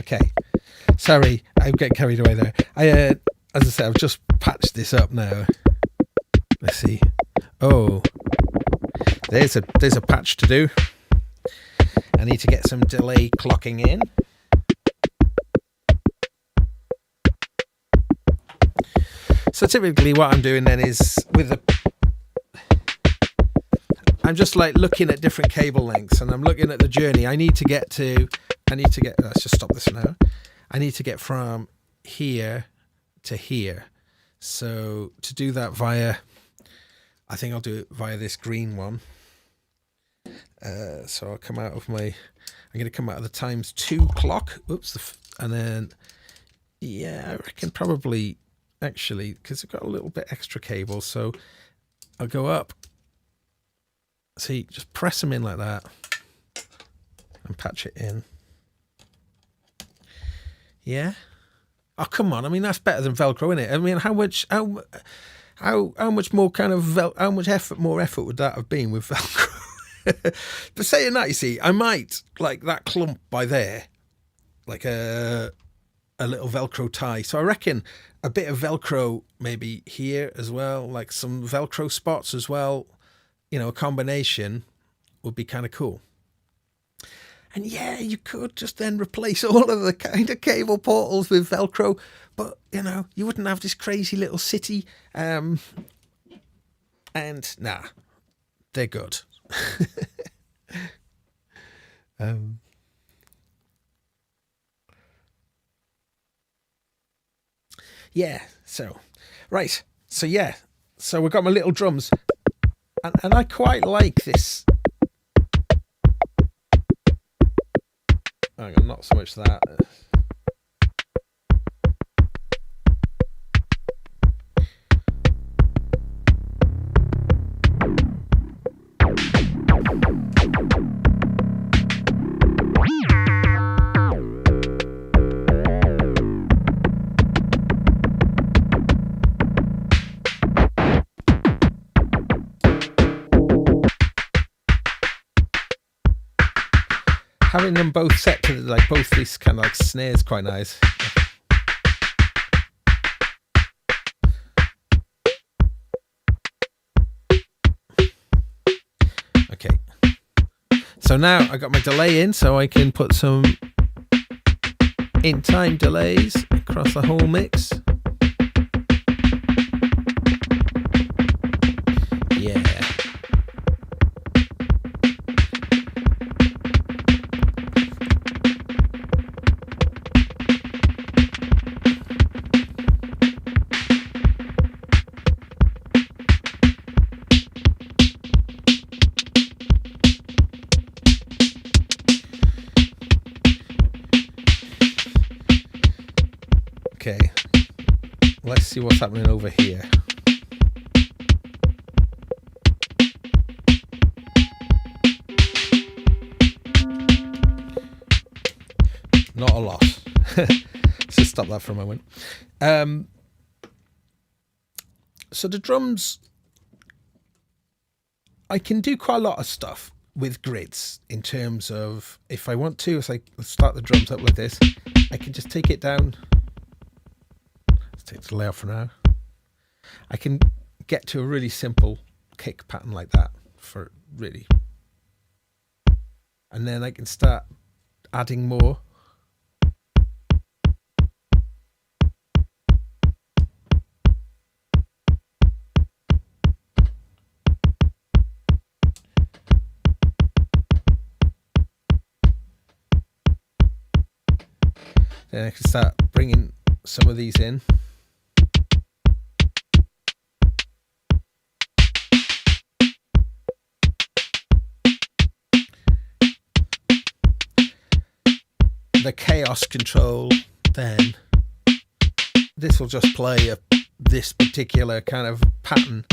[SPEAKER 1] Okay, sorry, I'm getting carried away there. As I said, I've just patched this up now. Let's see. Oh, there's a patch to do. I need to get some delay clocking in. So typically what I'm doing then is I'm just like looking at different cable lengths and I'm looking at the journey. I need to get, let's just stop this now. I need to get from here to here. So to do that I think I'll do it via this green one. So I'll come out of I'm going to come out of the ×2 clock. Oops. And then, yeah, I reckon probably, actually, because I've got a little bit extra cable, so I'll go up. See, just press them in like that and patch it in. Yeah. Oh, come on. I mean, that's better than Velcro, isn't it? I mean, how much more kind of how much more effort would that have been with Velcro? But saying that, you see, I might like that clump by there, like a little Velcro tie. So I reckon a bit of Velcro maybe here as well, like some Velcro spots as well. You know, a combination would be kind of cool. And yeah, you could just then replace all of the kind of cable portals with Velcro, but you know, you wouldn't have this crazy little city. And nah, they're good. Yeah, so right, so yeah, so we've got my little drums, and I quite like this. Hang on, not so much that. Having them both set to like both these kind of like snares quite nice. Okay. So now I got my delay in, so I can put some in time delays across the whole mix. Okay, let's see what's happening over here. Not a lot. Let's just stop that for a moment. So the drums, I can do quite a lot of stuff with grids in terms of, if I want to, let's start the drums up like this. I can just take it down. Let's take the layout for now. I can get to a really simple kick pattern like that for really. And then I can start adding more. Then I can start bringing some of these in. The chaos control, then this will just play this particular kind of pattern.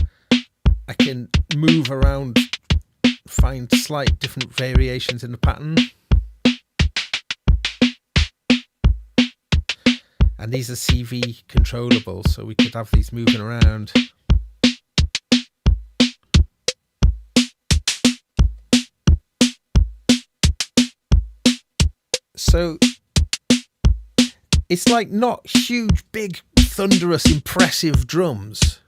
[SPEAKER 1] I can move around, find slight different variations in the pattern. And these are CV controllable, so we could have these moving around. So it's like not huge, big, thunderous, impressive drums,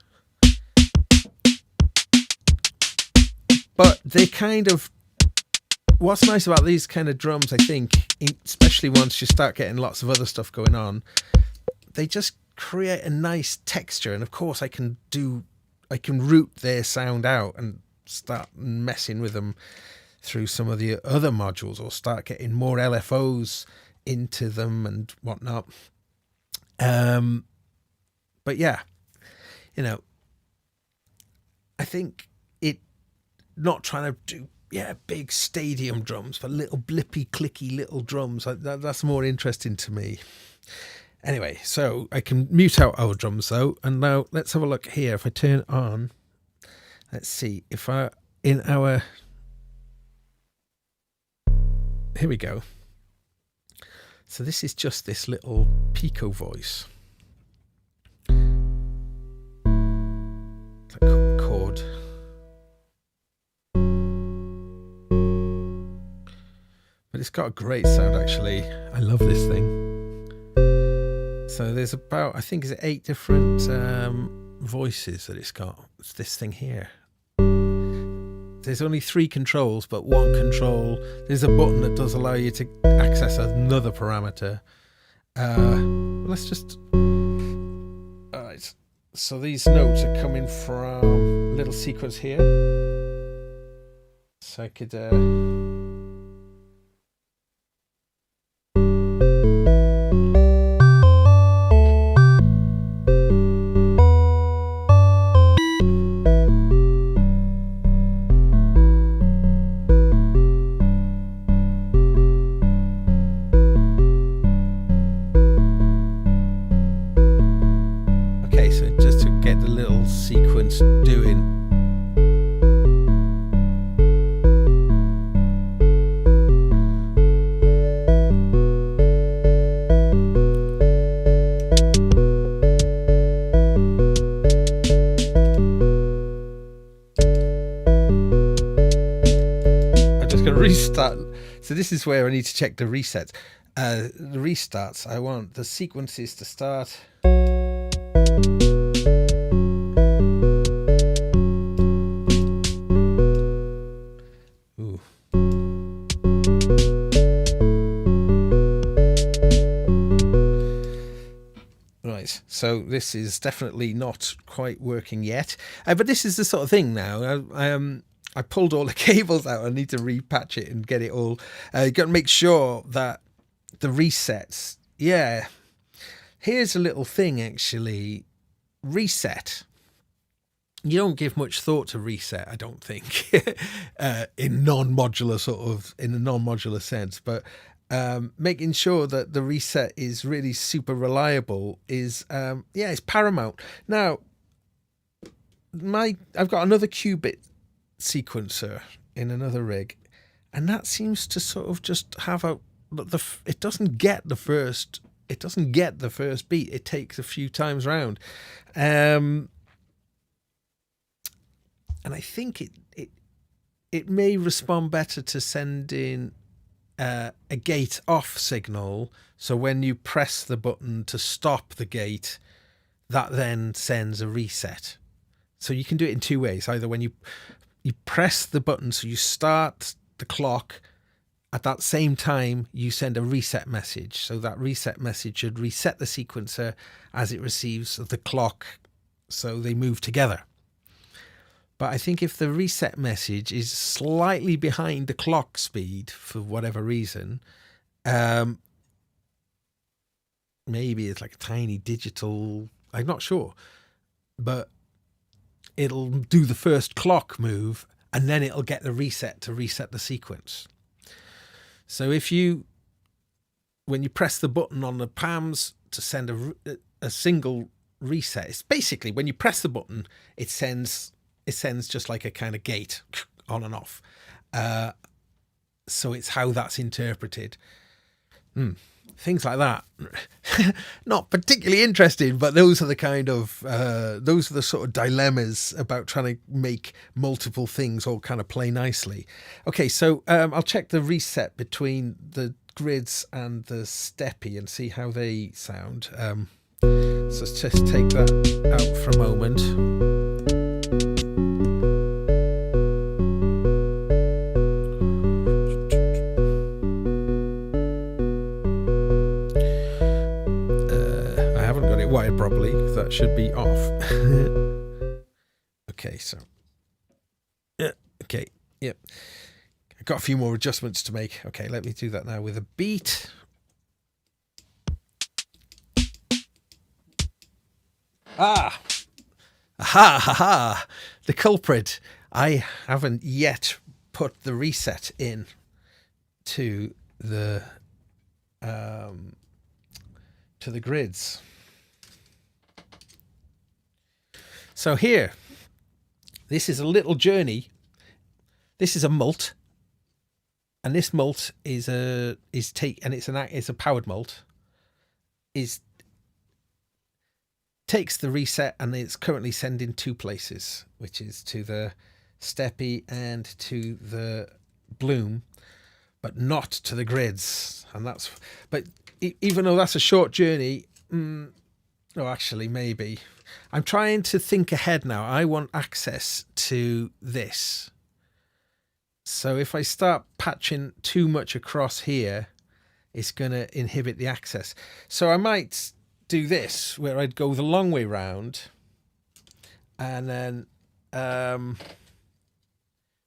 [SPEAKER 1] but they kind of, what's nice about these kind of drums, I think, especially once you start getting lots of other stuff going on, they just create a nice texture. And of course I can root their sound out and start messing with them through some of the other modules, or start getting more LFOs into them and whatnot. But yeah, I think not trying to do big stadium drums, but little blippy clicky little drums, that's more interesting to me. Anyway, so I can mute out our drums though, and now let's have a look here. If I turn on, let's see, here we go. So this is just this little pico voice. It's a chord. But it's got a great sound actually. I love this thing. So there's about, I think, is it 8 different voices that it's got. It's this thing here. There's only 3 controls, but one control, there's a button that does allow you to access another parameter. Let's just, all right. So these notes are coming from a little sequence here. So I could, sequence doing. I'm just going to restart. So this is where I need to check the resets. The restarts, I want the sequences to start. So this is definitely not quite working yet, but this is the sort of thing now. I pulled all the cables out. I need to repatch it and get it all. You got to make sure that the resets. Yeah, here's a little thing actually. Reset. You don't give much thought to reset, I don't think, in a non-modular sense. But making sure that the reset is really super reliable is it's paramount. Now, I've got another qubit sequencer in another rig, and that seems to sort of just have it doesn't get the first beat. It takes a few times round, and I think it may respond better to sending a gate off signal. So when you press the button to stop the gate, that then sends a reset. So you can do it in two ways. Either when you press the button, so you start the clock, at that same time you send a reset message. So that reset message should reset the sequencer as it receives the clock, so they move together. But I think if the reset message is slightly behind the clock speed for whatever reason, maybe it's like a tiny digital, I'm not sure, but it'll do the first clock move and then it'll get the reset to reset the sequence. So when you press the button on the palms to send a single reset, it's basically when you press the button, it sends just like a kind of gate on and off. So it's how that's interpreted. Things like that. Not particularly interesting, but those are the kind of those are the sort of dilemmas about trying to make multiple things all kind of play nicely. Okay, so I'll check the reset between the grids and the steppy and see how they sound. So let's just take that out for a moment. Wired properly, that should be off. Okay, so I've got a few more adjustments to make. Okay, let me do that now with a beat. The culprit. I haven't yet put the reset in to the grids. So here, this is a little journey. This is a mult, and this mult it's a powered mult. Takes the reset, and it's currently sending two places, which is to the steppy and to the bloom, but not to the grids. And but even though that's a short journey, actually maybe. I'm trying to think ahead now. I want access to this. So if I start patching too much across here, it's going to inhibit the access. So I might do this, where I'd go the long way round, and then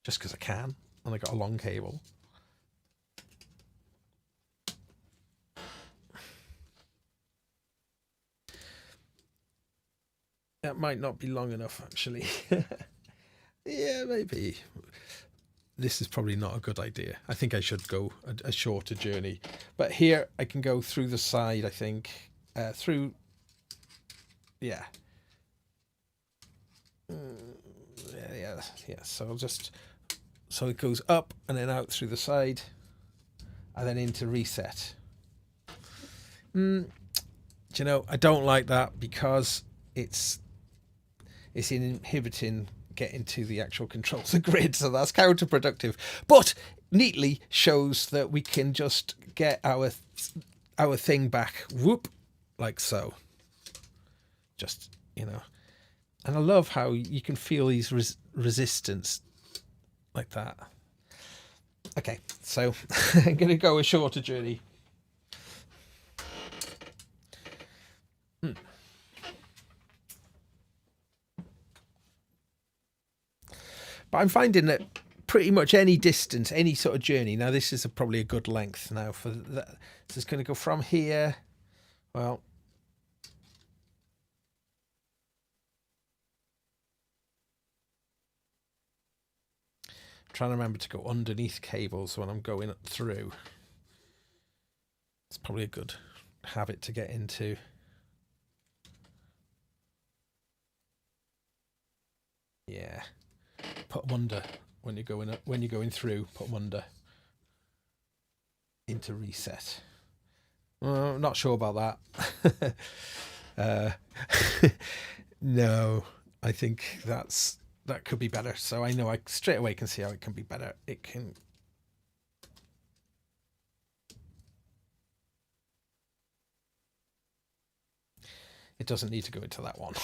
[SPEAKER 1] just because I can, and I got a long cable. That might not be long enough, actually. Yeah, maybe. This is probably not a good idea. I think I should go a shorter journey. But here I can go through the side, I think. Yeah. So so it goes up and then out through the side, and then into reset. I don't like that because it's inhibiting getting to the actual controls of grid, so that's counterproductive. But neatly shows that we can just get our thing back, whoop, like so. Just, and I love how you can feel these resistance like that. Okay, so I'm going to go a shorter journey. But I'm finding that pretty much any distance, any sort of journey. Now, this is probably a good length now for that. So it's going to go from here. Well, I'm trying to remember to go underneath cables when I'm going through. It's probably a good habit to get into. Yeah, put them under when you're going through. Put them under into reset. Well, not sure about that. No, I think that could be better. So I know I straight away can see how it can be better. It can. It doesn't need to go into that one.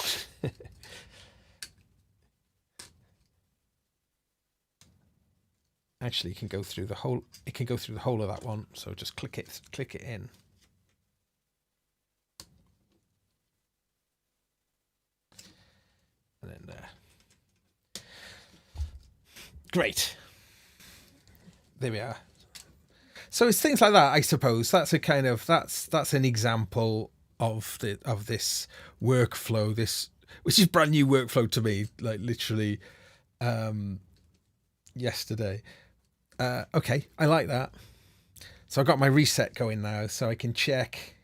[SPEAKER 1] Actually, it can go through the whole. It can go through the whole of that one. So just click it in. And then there. Great. There we are. So it's things like that, I suppose. That's a kind of that's an example of this workflow, which is brand new workflow to me, like literally yesterday. Okay, I like that. So I've got my reset going now, so I can check.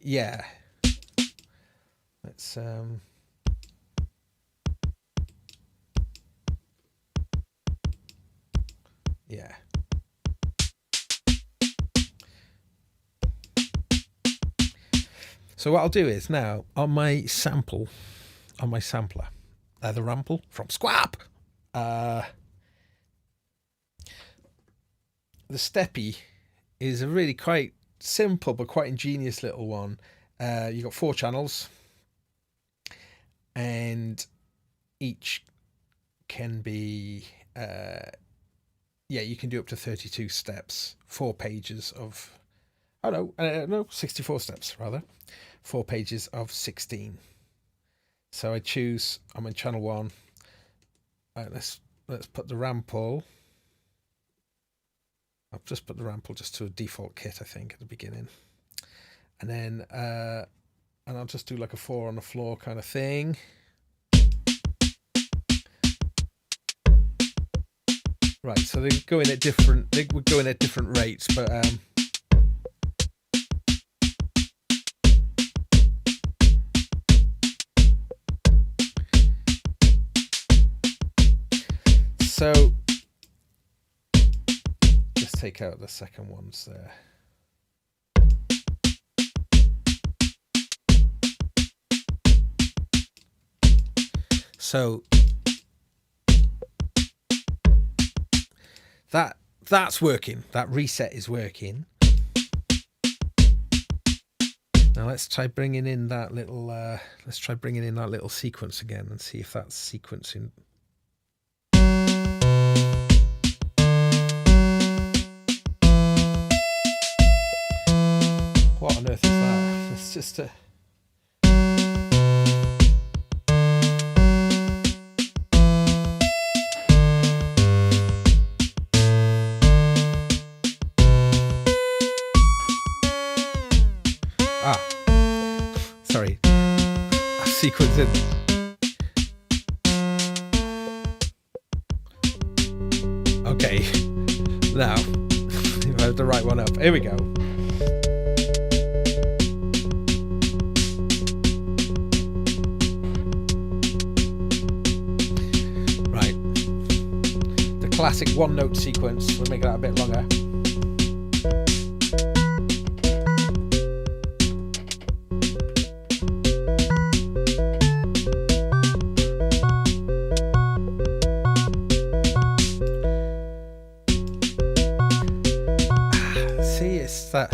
[SPEAKER 1] Yeah. Let's yeah. So what I'll do is now on my sampler, the rample from Squap, the steppy is a really quite simple but quite ingenious little one. You've got 4 channels, and each can be, you can do up to 32 steps, 4 pages of, 64 steps rather, 4 pages of 16. So I choose, I'm in channel 1. Let's put the rample. I've just put the rample just to a default kit, I think, at the beginning. And then, and I'll just do like a 4 on the floor kind of thing. Right, so they're going at different, rates, but so just take out the second ones there. So that's working. That reset is working. Now let's try bringing in that little. Let's try bringing in that little sequence again and see if that's sequencing. What on earth is that? It's just a. Sorry, I've sequenced in. Okay, now if I have the right one up, here we go. Right, the classic 1-note sequence. We'll make that a bit longer. That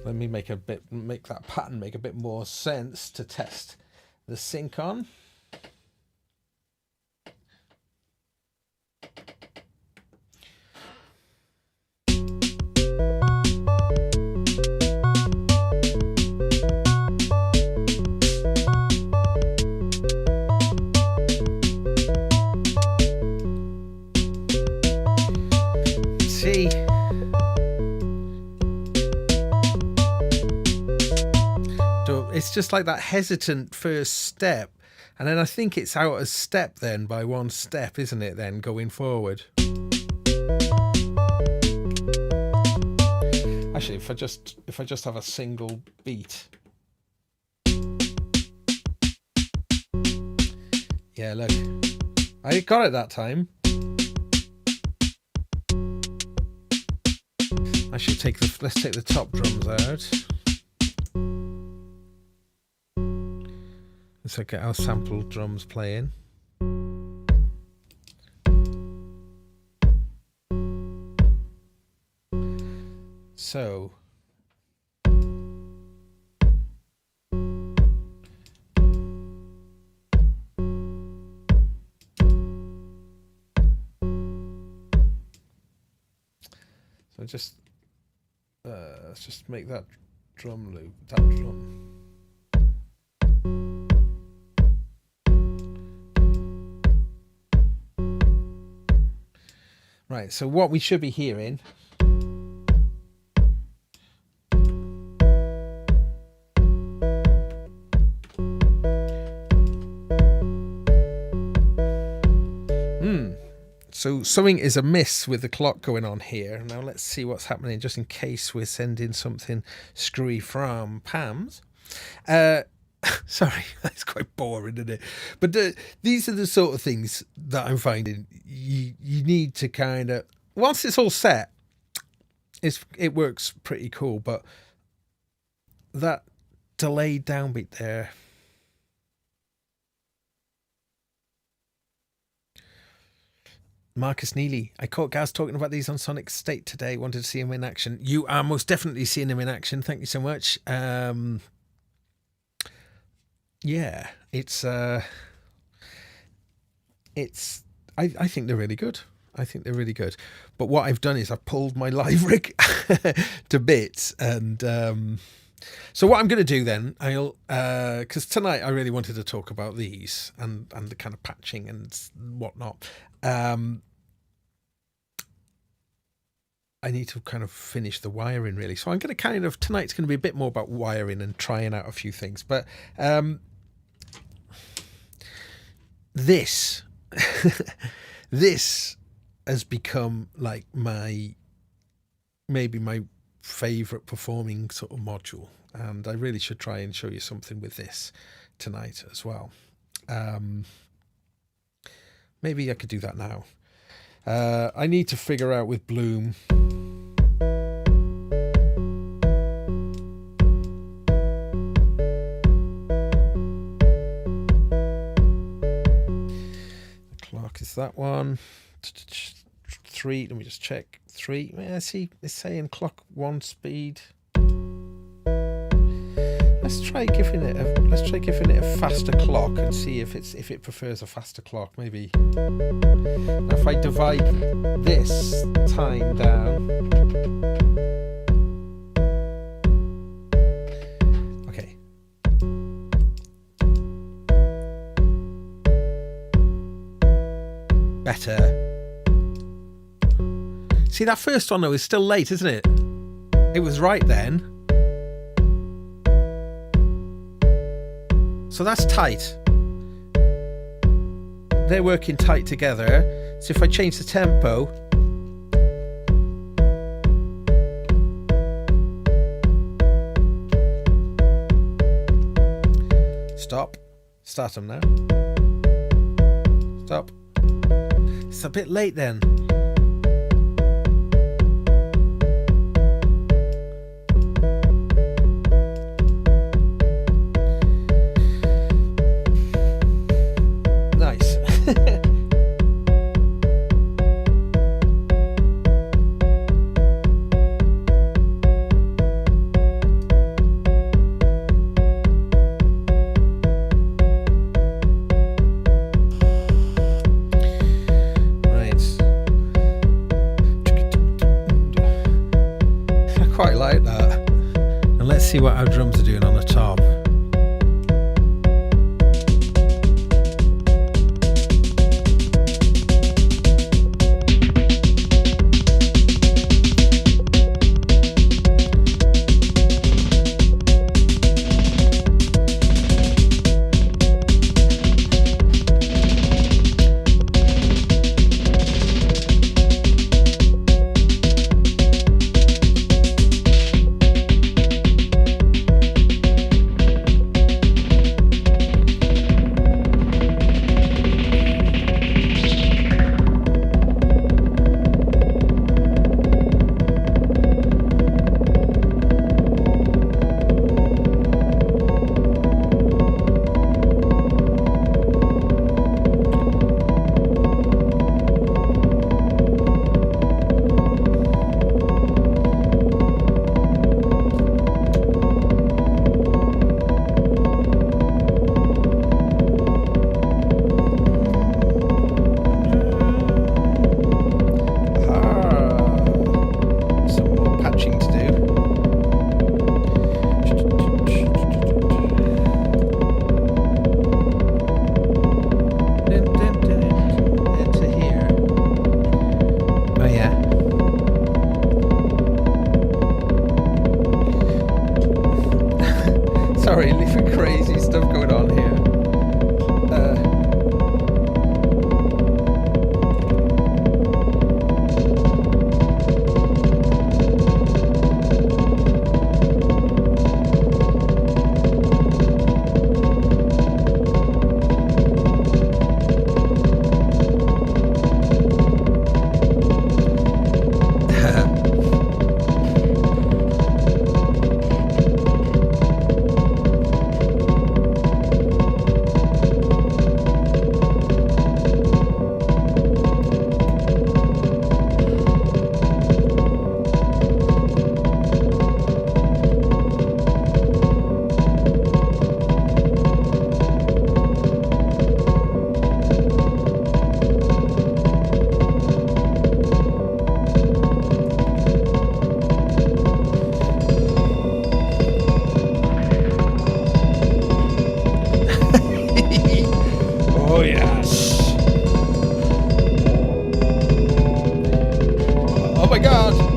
[SPEAKER 1] let me make that pattern make a bit more sense to test the sync on. It's it's just like that hesitant first step. And then I think it's out of step then by one step, isn't it, then going forward? Actually, if I just have a single beat. Yeah, look. I got it that time. I should let's take the top drums out. Let's look at our sampled drums playing. So let's just make that drum loop, that drum. Right, so what we should be hearing so something is amiss with the clock going on here. Now let's see what's happening, just in case we're sending something screwy from Pam's. Sorry, that's quite boring, isn't it? But these are the sort of things that I'm finding you need to kind of, once it's all set, it works pretty cool. But that delayed downbeat there. Marcus Neely, I caught Gaz talking about these on Sonic State today. Wanted to see him in action. You are most definitely seeing him in action. Thank you so much. Yeah, I think they're really good. I think they're really good. But what I've done is I've pulled my live rig to bits, and so what I'm going to do then, because tonight I really wanted to talk about these and the kind of patching and whatnot. I need to kind of finish the wiring really. So I'm going to tonight's going to be a bit more about wiring and trying out a few things. But this has become like maybe my favorite performing sort of module, and I really should try and show you something with this tonight as well. Maybe I could do that now. I need to figure out with Bloom. The clock is that one. 3. Let me just check. 3. Yeah, see, it's saying clock 1 speed. Let's try giving it a faster clock and see if it prefers a faster clock. Maybe. Now if I divide this time down. Okay. Better. See, that first one though is still late, isn't it? It was right then. So that's tight. They're working tight together. So if I change the tempo, stop, start them now. Stop. It's a bit late then. See what our drums are doing on the top. Oh yes. Oh my god.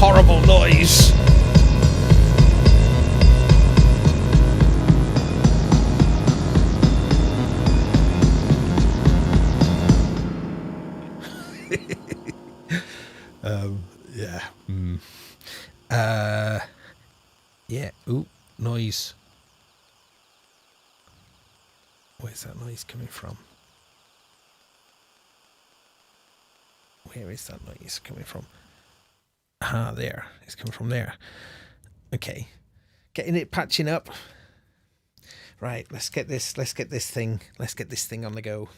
[SPEAKER 1] Horrible noise. Yeah. Yeah. Ooh, noise. Where's that noise coming from? Where is that noise coming from? Ah, there. It's coming from there. Okay. Getting it patching up. Right, let's get this thing on the go.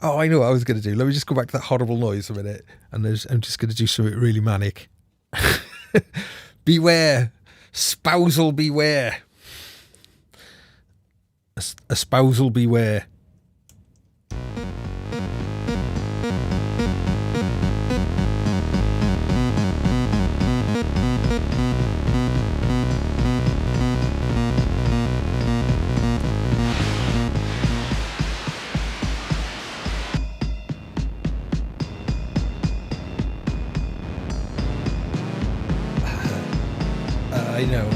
[SPEAKER 1] Oh, I know what I was going to do. Let me just go back to that horrible noise a minute. And I'm just going to do something really manic. Beware. Spousal beware. A spousal beware. I know.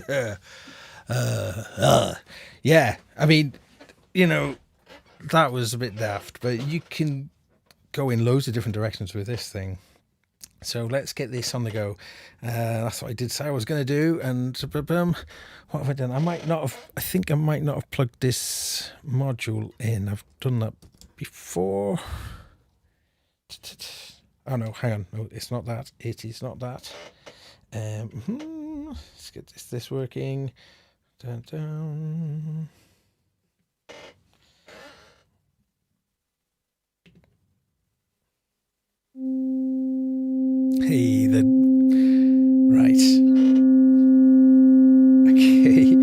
[SPEAKER 1] Yeah, I mean, you know, that was a bit daft, but you can go in loads of different directions with this thing. So let's get this on the go. That's what I did say I was going to do. And what have I done? I think I might not have plugged this module in. I've done that before. Oh no, hang on. No, it's not that. It is not that. Let's get this working. Dun, dun. Hey, right. Okay.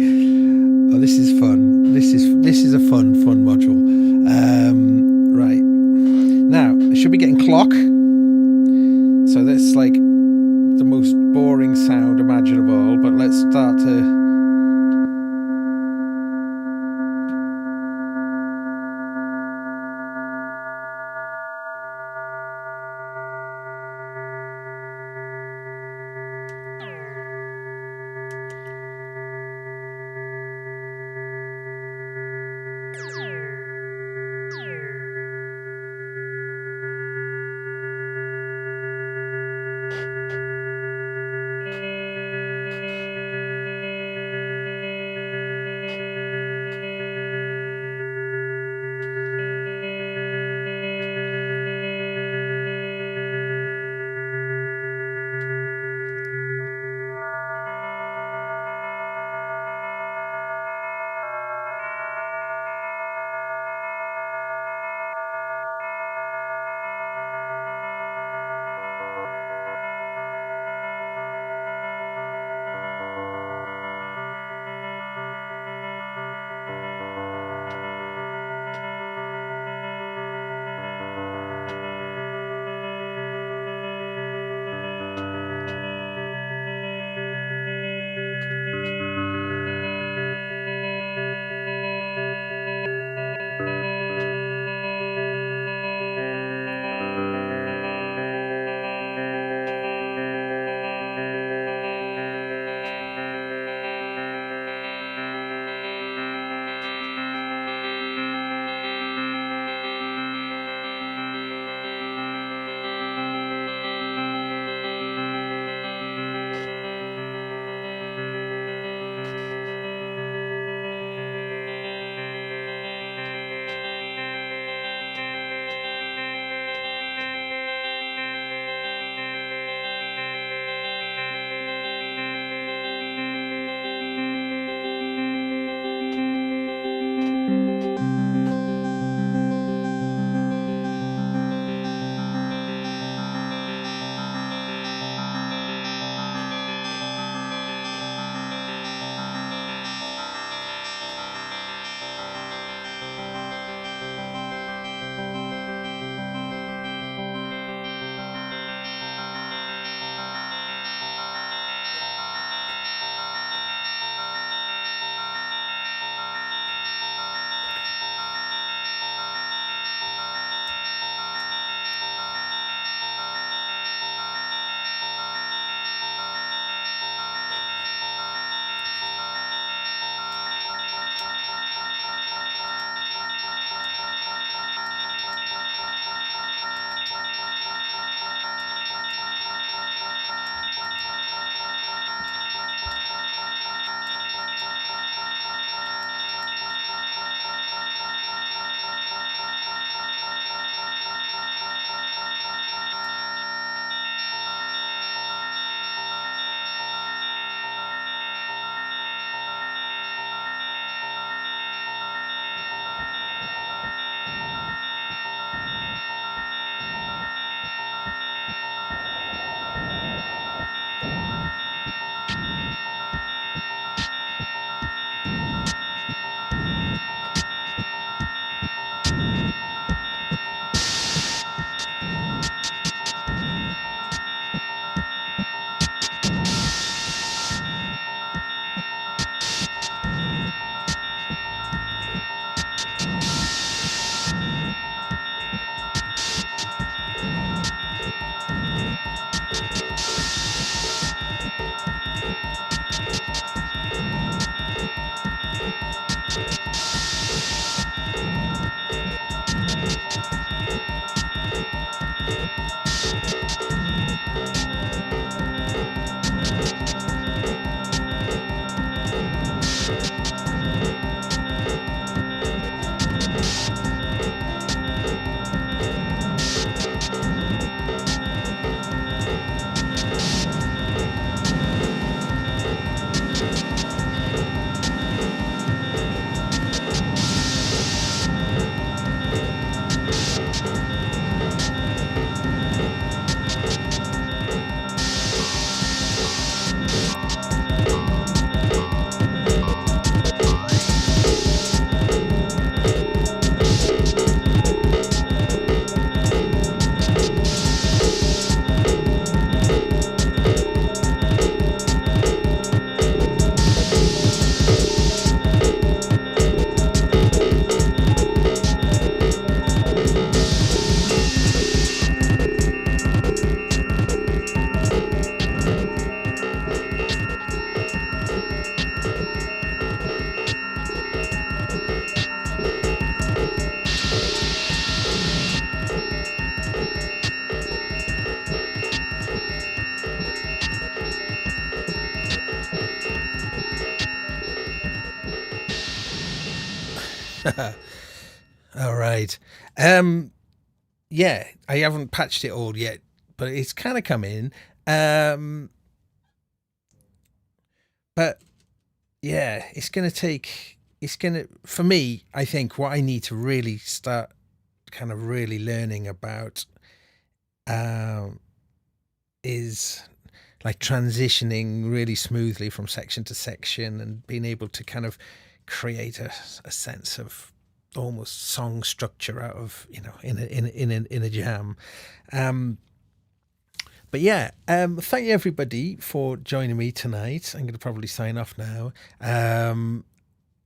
[SPEAKER 1] Oh, this is fun. This is a fun module. Right. Now, I should be getting clock. So that's like the most boring sound imaginable, but let's start to... All right. Yeah, I haven't patched it all yet, but it's kind of come in. But yeah, for me, I think what I need to really start kind of really learning about is like transitioning really smoothly from section to section and being able to kind of create a sense of almost song structure out of, in a jam. But yeah, thank you everybody for joining me tonight. I'm going to probably sign off now.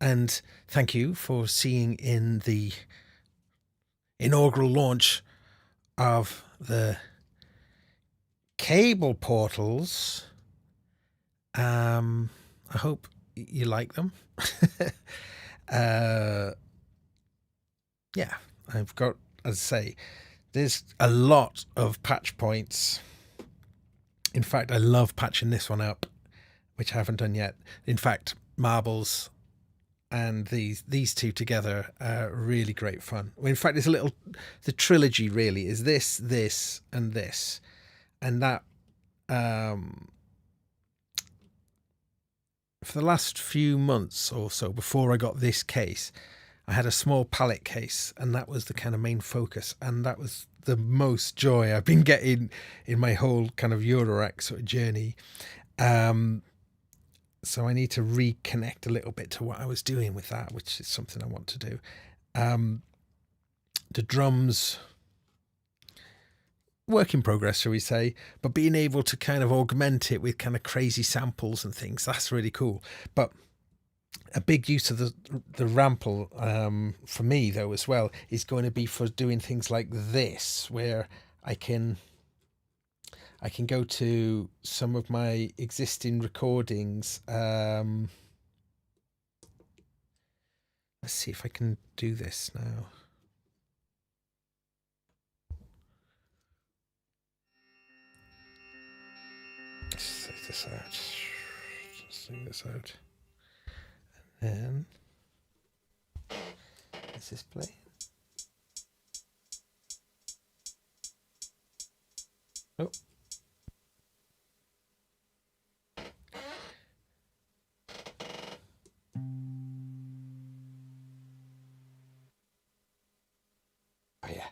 [SPEAKER 1] And thank you for seeing in the inaugural launch of the cable portals. I hope you like them. Yeah, I've got, as I say, there's a lot of patch points. In fact, I love patching this one up, which I haven't done yet. In fact, Marbles and these two together are really great fun. In fact, it's the trilogy really is this, and this. And that, for the last few months or so before I got this case, I had a small palette case, and that was the kind of main focus. And that was the most joy I've been getting in my whole kind of Eurorack sort of journey. So I need to reconnect a little bit to what I was doing with that, which is something I want to do. The drums, work in progress, shall we say, but being able to kind of augment it with kind of crazy samples and things, that's really cool. But a big use of the rample for me though as well is going to be for doing things like this, where I can go to some of my existing recordings. Let's see if I can do this now. Let's take this out. Let's take this out. And then let's just play. Oh. Oh yeah.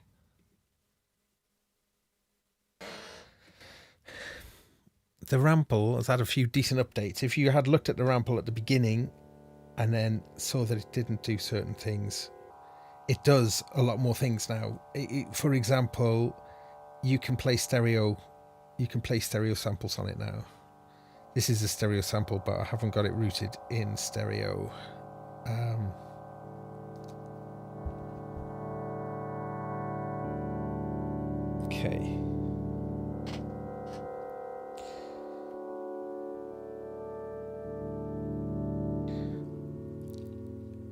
[SPEAKER 1] The Rample has had a few decent updates. If you had looked at the Rample at the beginning and then saw that it didn't do certain things, it does a lot more things now. For example, you can play stereo samples on it now. This is a stereo sample, but I haven't got it rooted in stereo. Okay.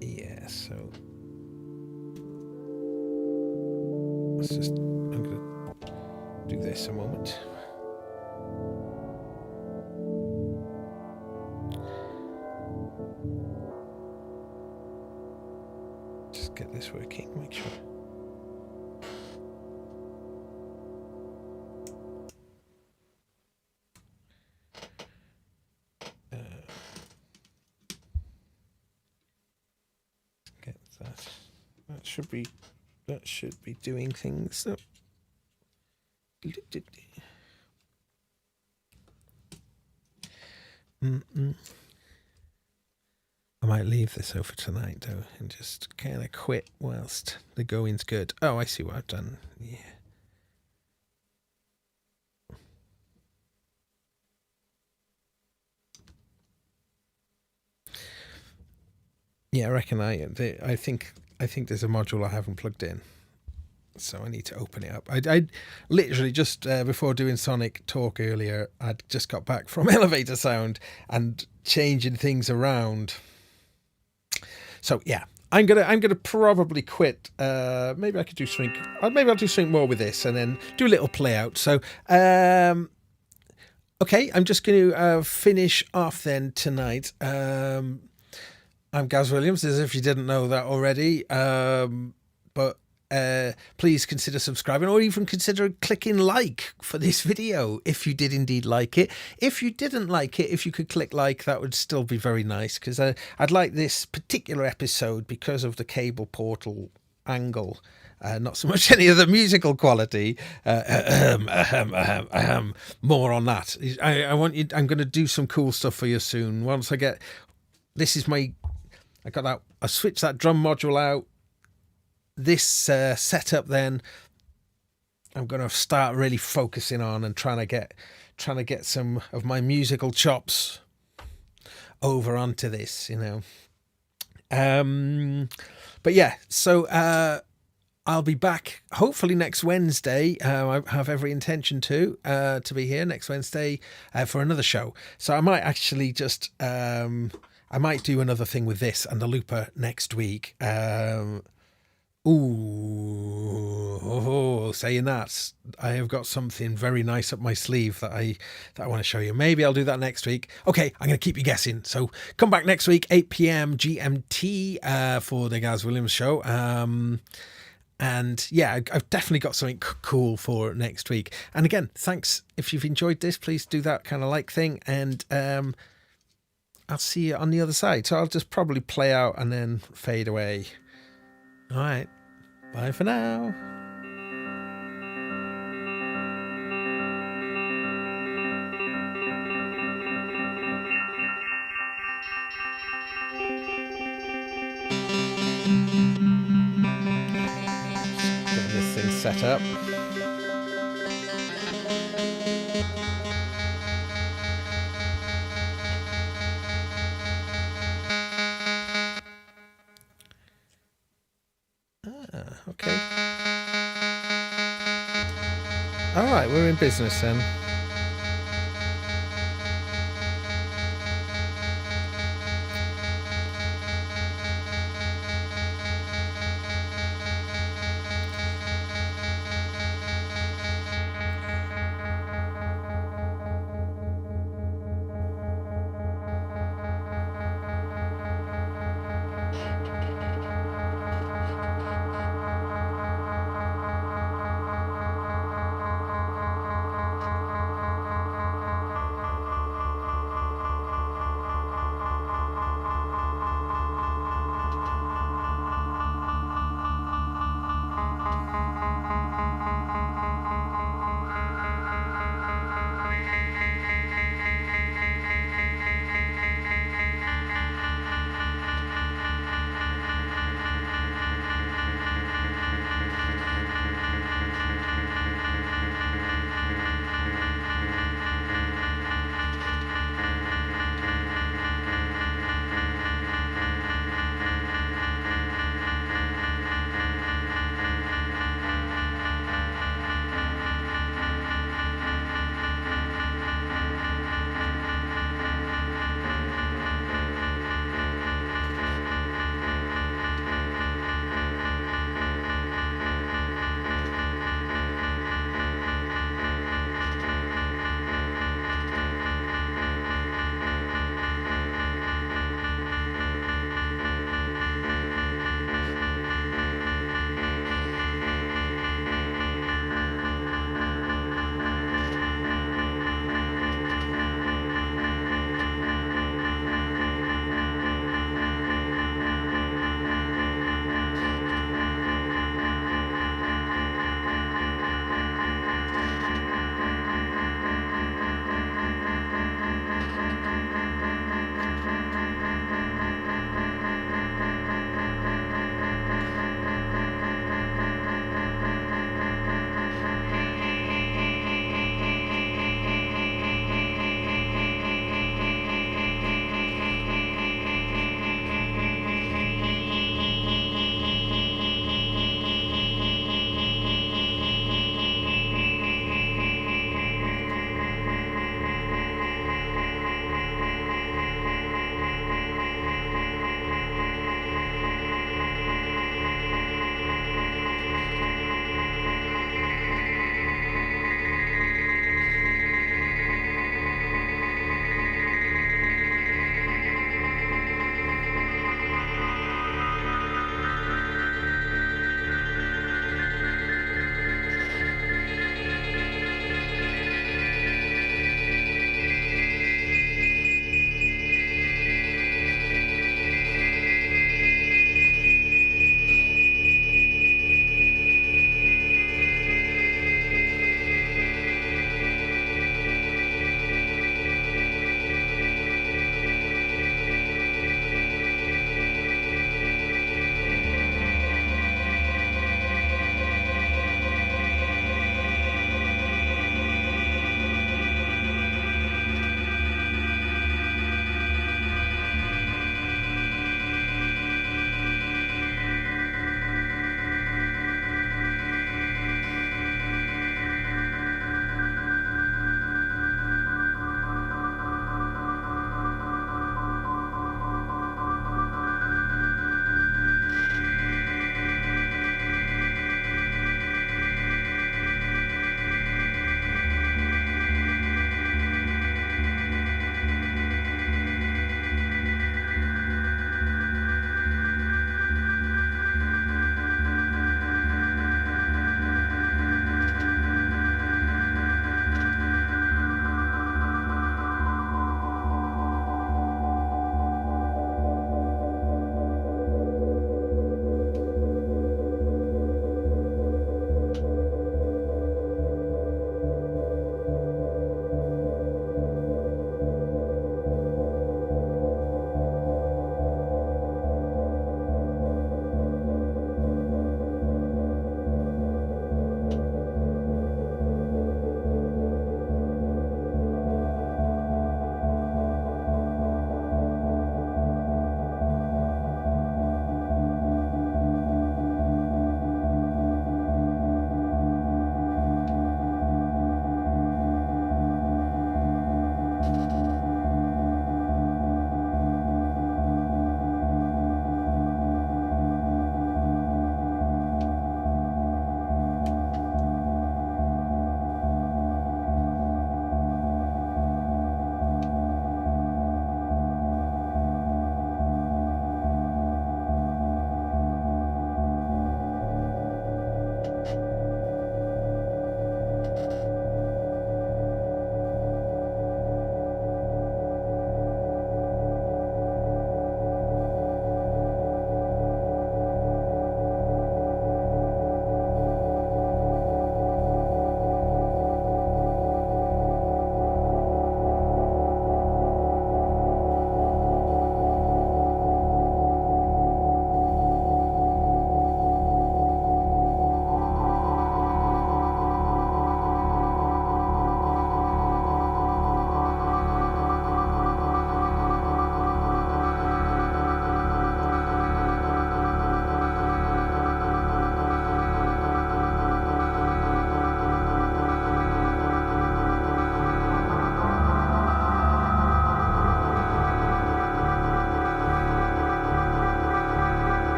[SPEAKER 1] Yeah, so I'm going to do this a moment. Just get this working, make sure. Get that. That should be doing things. So. I might leave this over tonight though and just kind of quit whilst the going's good. Oh, I see what I've done. Yeah. Yeah, I reckon I think there's a module I haven't plugged in, so I need to open it up. I literally just before doing Sonic Talk earlier, I'd just got back from Elevator Sound and changing things around. So yeah, I'm gonna probably quit. Maybe I could do Shrink. Maybe I'll do Shrink more with this and then do a little play out. So okay, I'm just going to finish off then tonight. I'm Gaz Williams, as if you didn't know that already. But please consider subscribing, or even consider clicking like for this video if you did indeed like it. If you didn't like it, if you could click like, that would still be very nice, because I'd like this particular episode because of the cable portal angle. Not so much any of the musical quality. More on that. I want you. I'm going to do some cool stuff for you soon. Once I get, this is my. I got that. I switched that drum module out. This setup. Then I'm going to start really focusing on and trying to get some of my musical chops over onto this. But yeah. So. I'll be back hopefully next Wednesday. I have every intention to be here next Wednesday for another show. So I might actually just I might do another thing with this and the looper next week. Saying that, I have got something very nice up my sleeve that I want to show you. Maybe I'll do that next week. Okay, I'm going to keep you guessing. So come back next week, 8 p.m. GMT for the Gaz Williams Show. And yeah, I've definitely got something cool for next week. And again, thanks. If you've enjoyed this, please do that kind of like thing. And I'll see you on the other side. So I'll just probably play out and then fade away. All right. Bye for now. Set up. Okay. All right, we're in business then.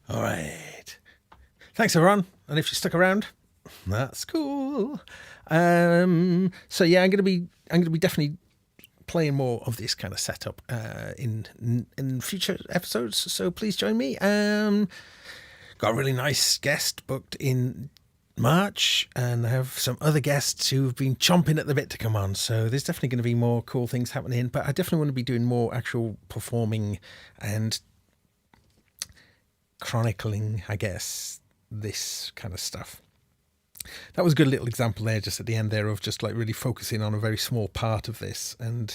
[SPEAKER 1] All right. Thanks, everyone. And if you stuck around, that's cool. So yeah, I'm gonna be definitely playing more of this kind of setup in future episodes. So please join me. Got a really nice guest booked in March, and I have some other guests who've been chomping at the bit to come on. So there's definitely going to be more cool things happening. But I definitely want to be doing more actual performing and chronicling, I guess, this kind of stuff. That was a good little example there just at the end there of just like really focusing on a very small part of this, and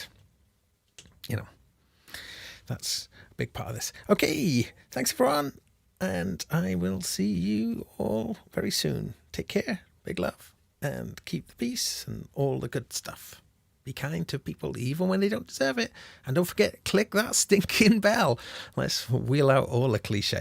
[SPEAKER 1] you know, that's a big part of this. Okay, thanks everyone, and I will see you all very soon. Take care, big love, and keep the peace and all the good stuff. Be kind to people even when they don't deserve it, and don't forget, click that stinking bell. Let's wheel out all the cliches.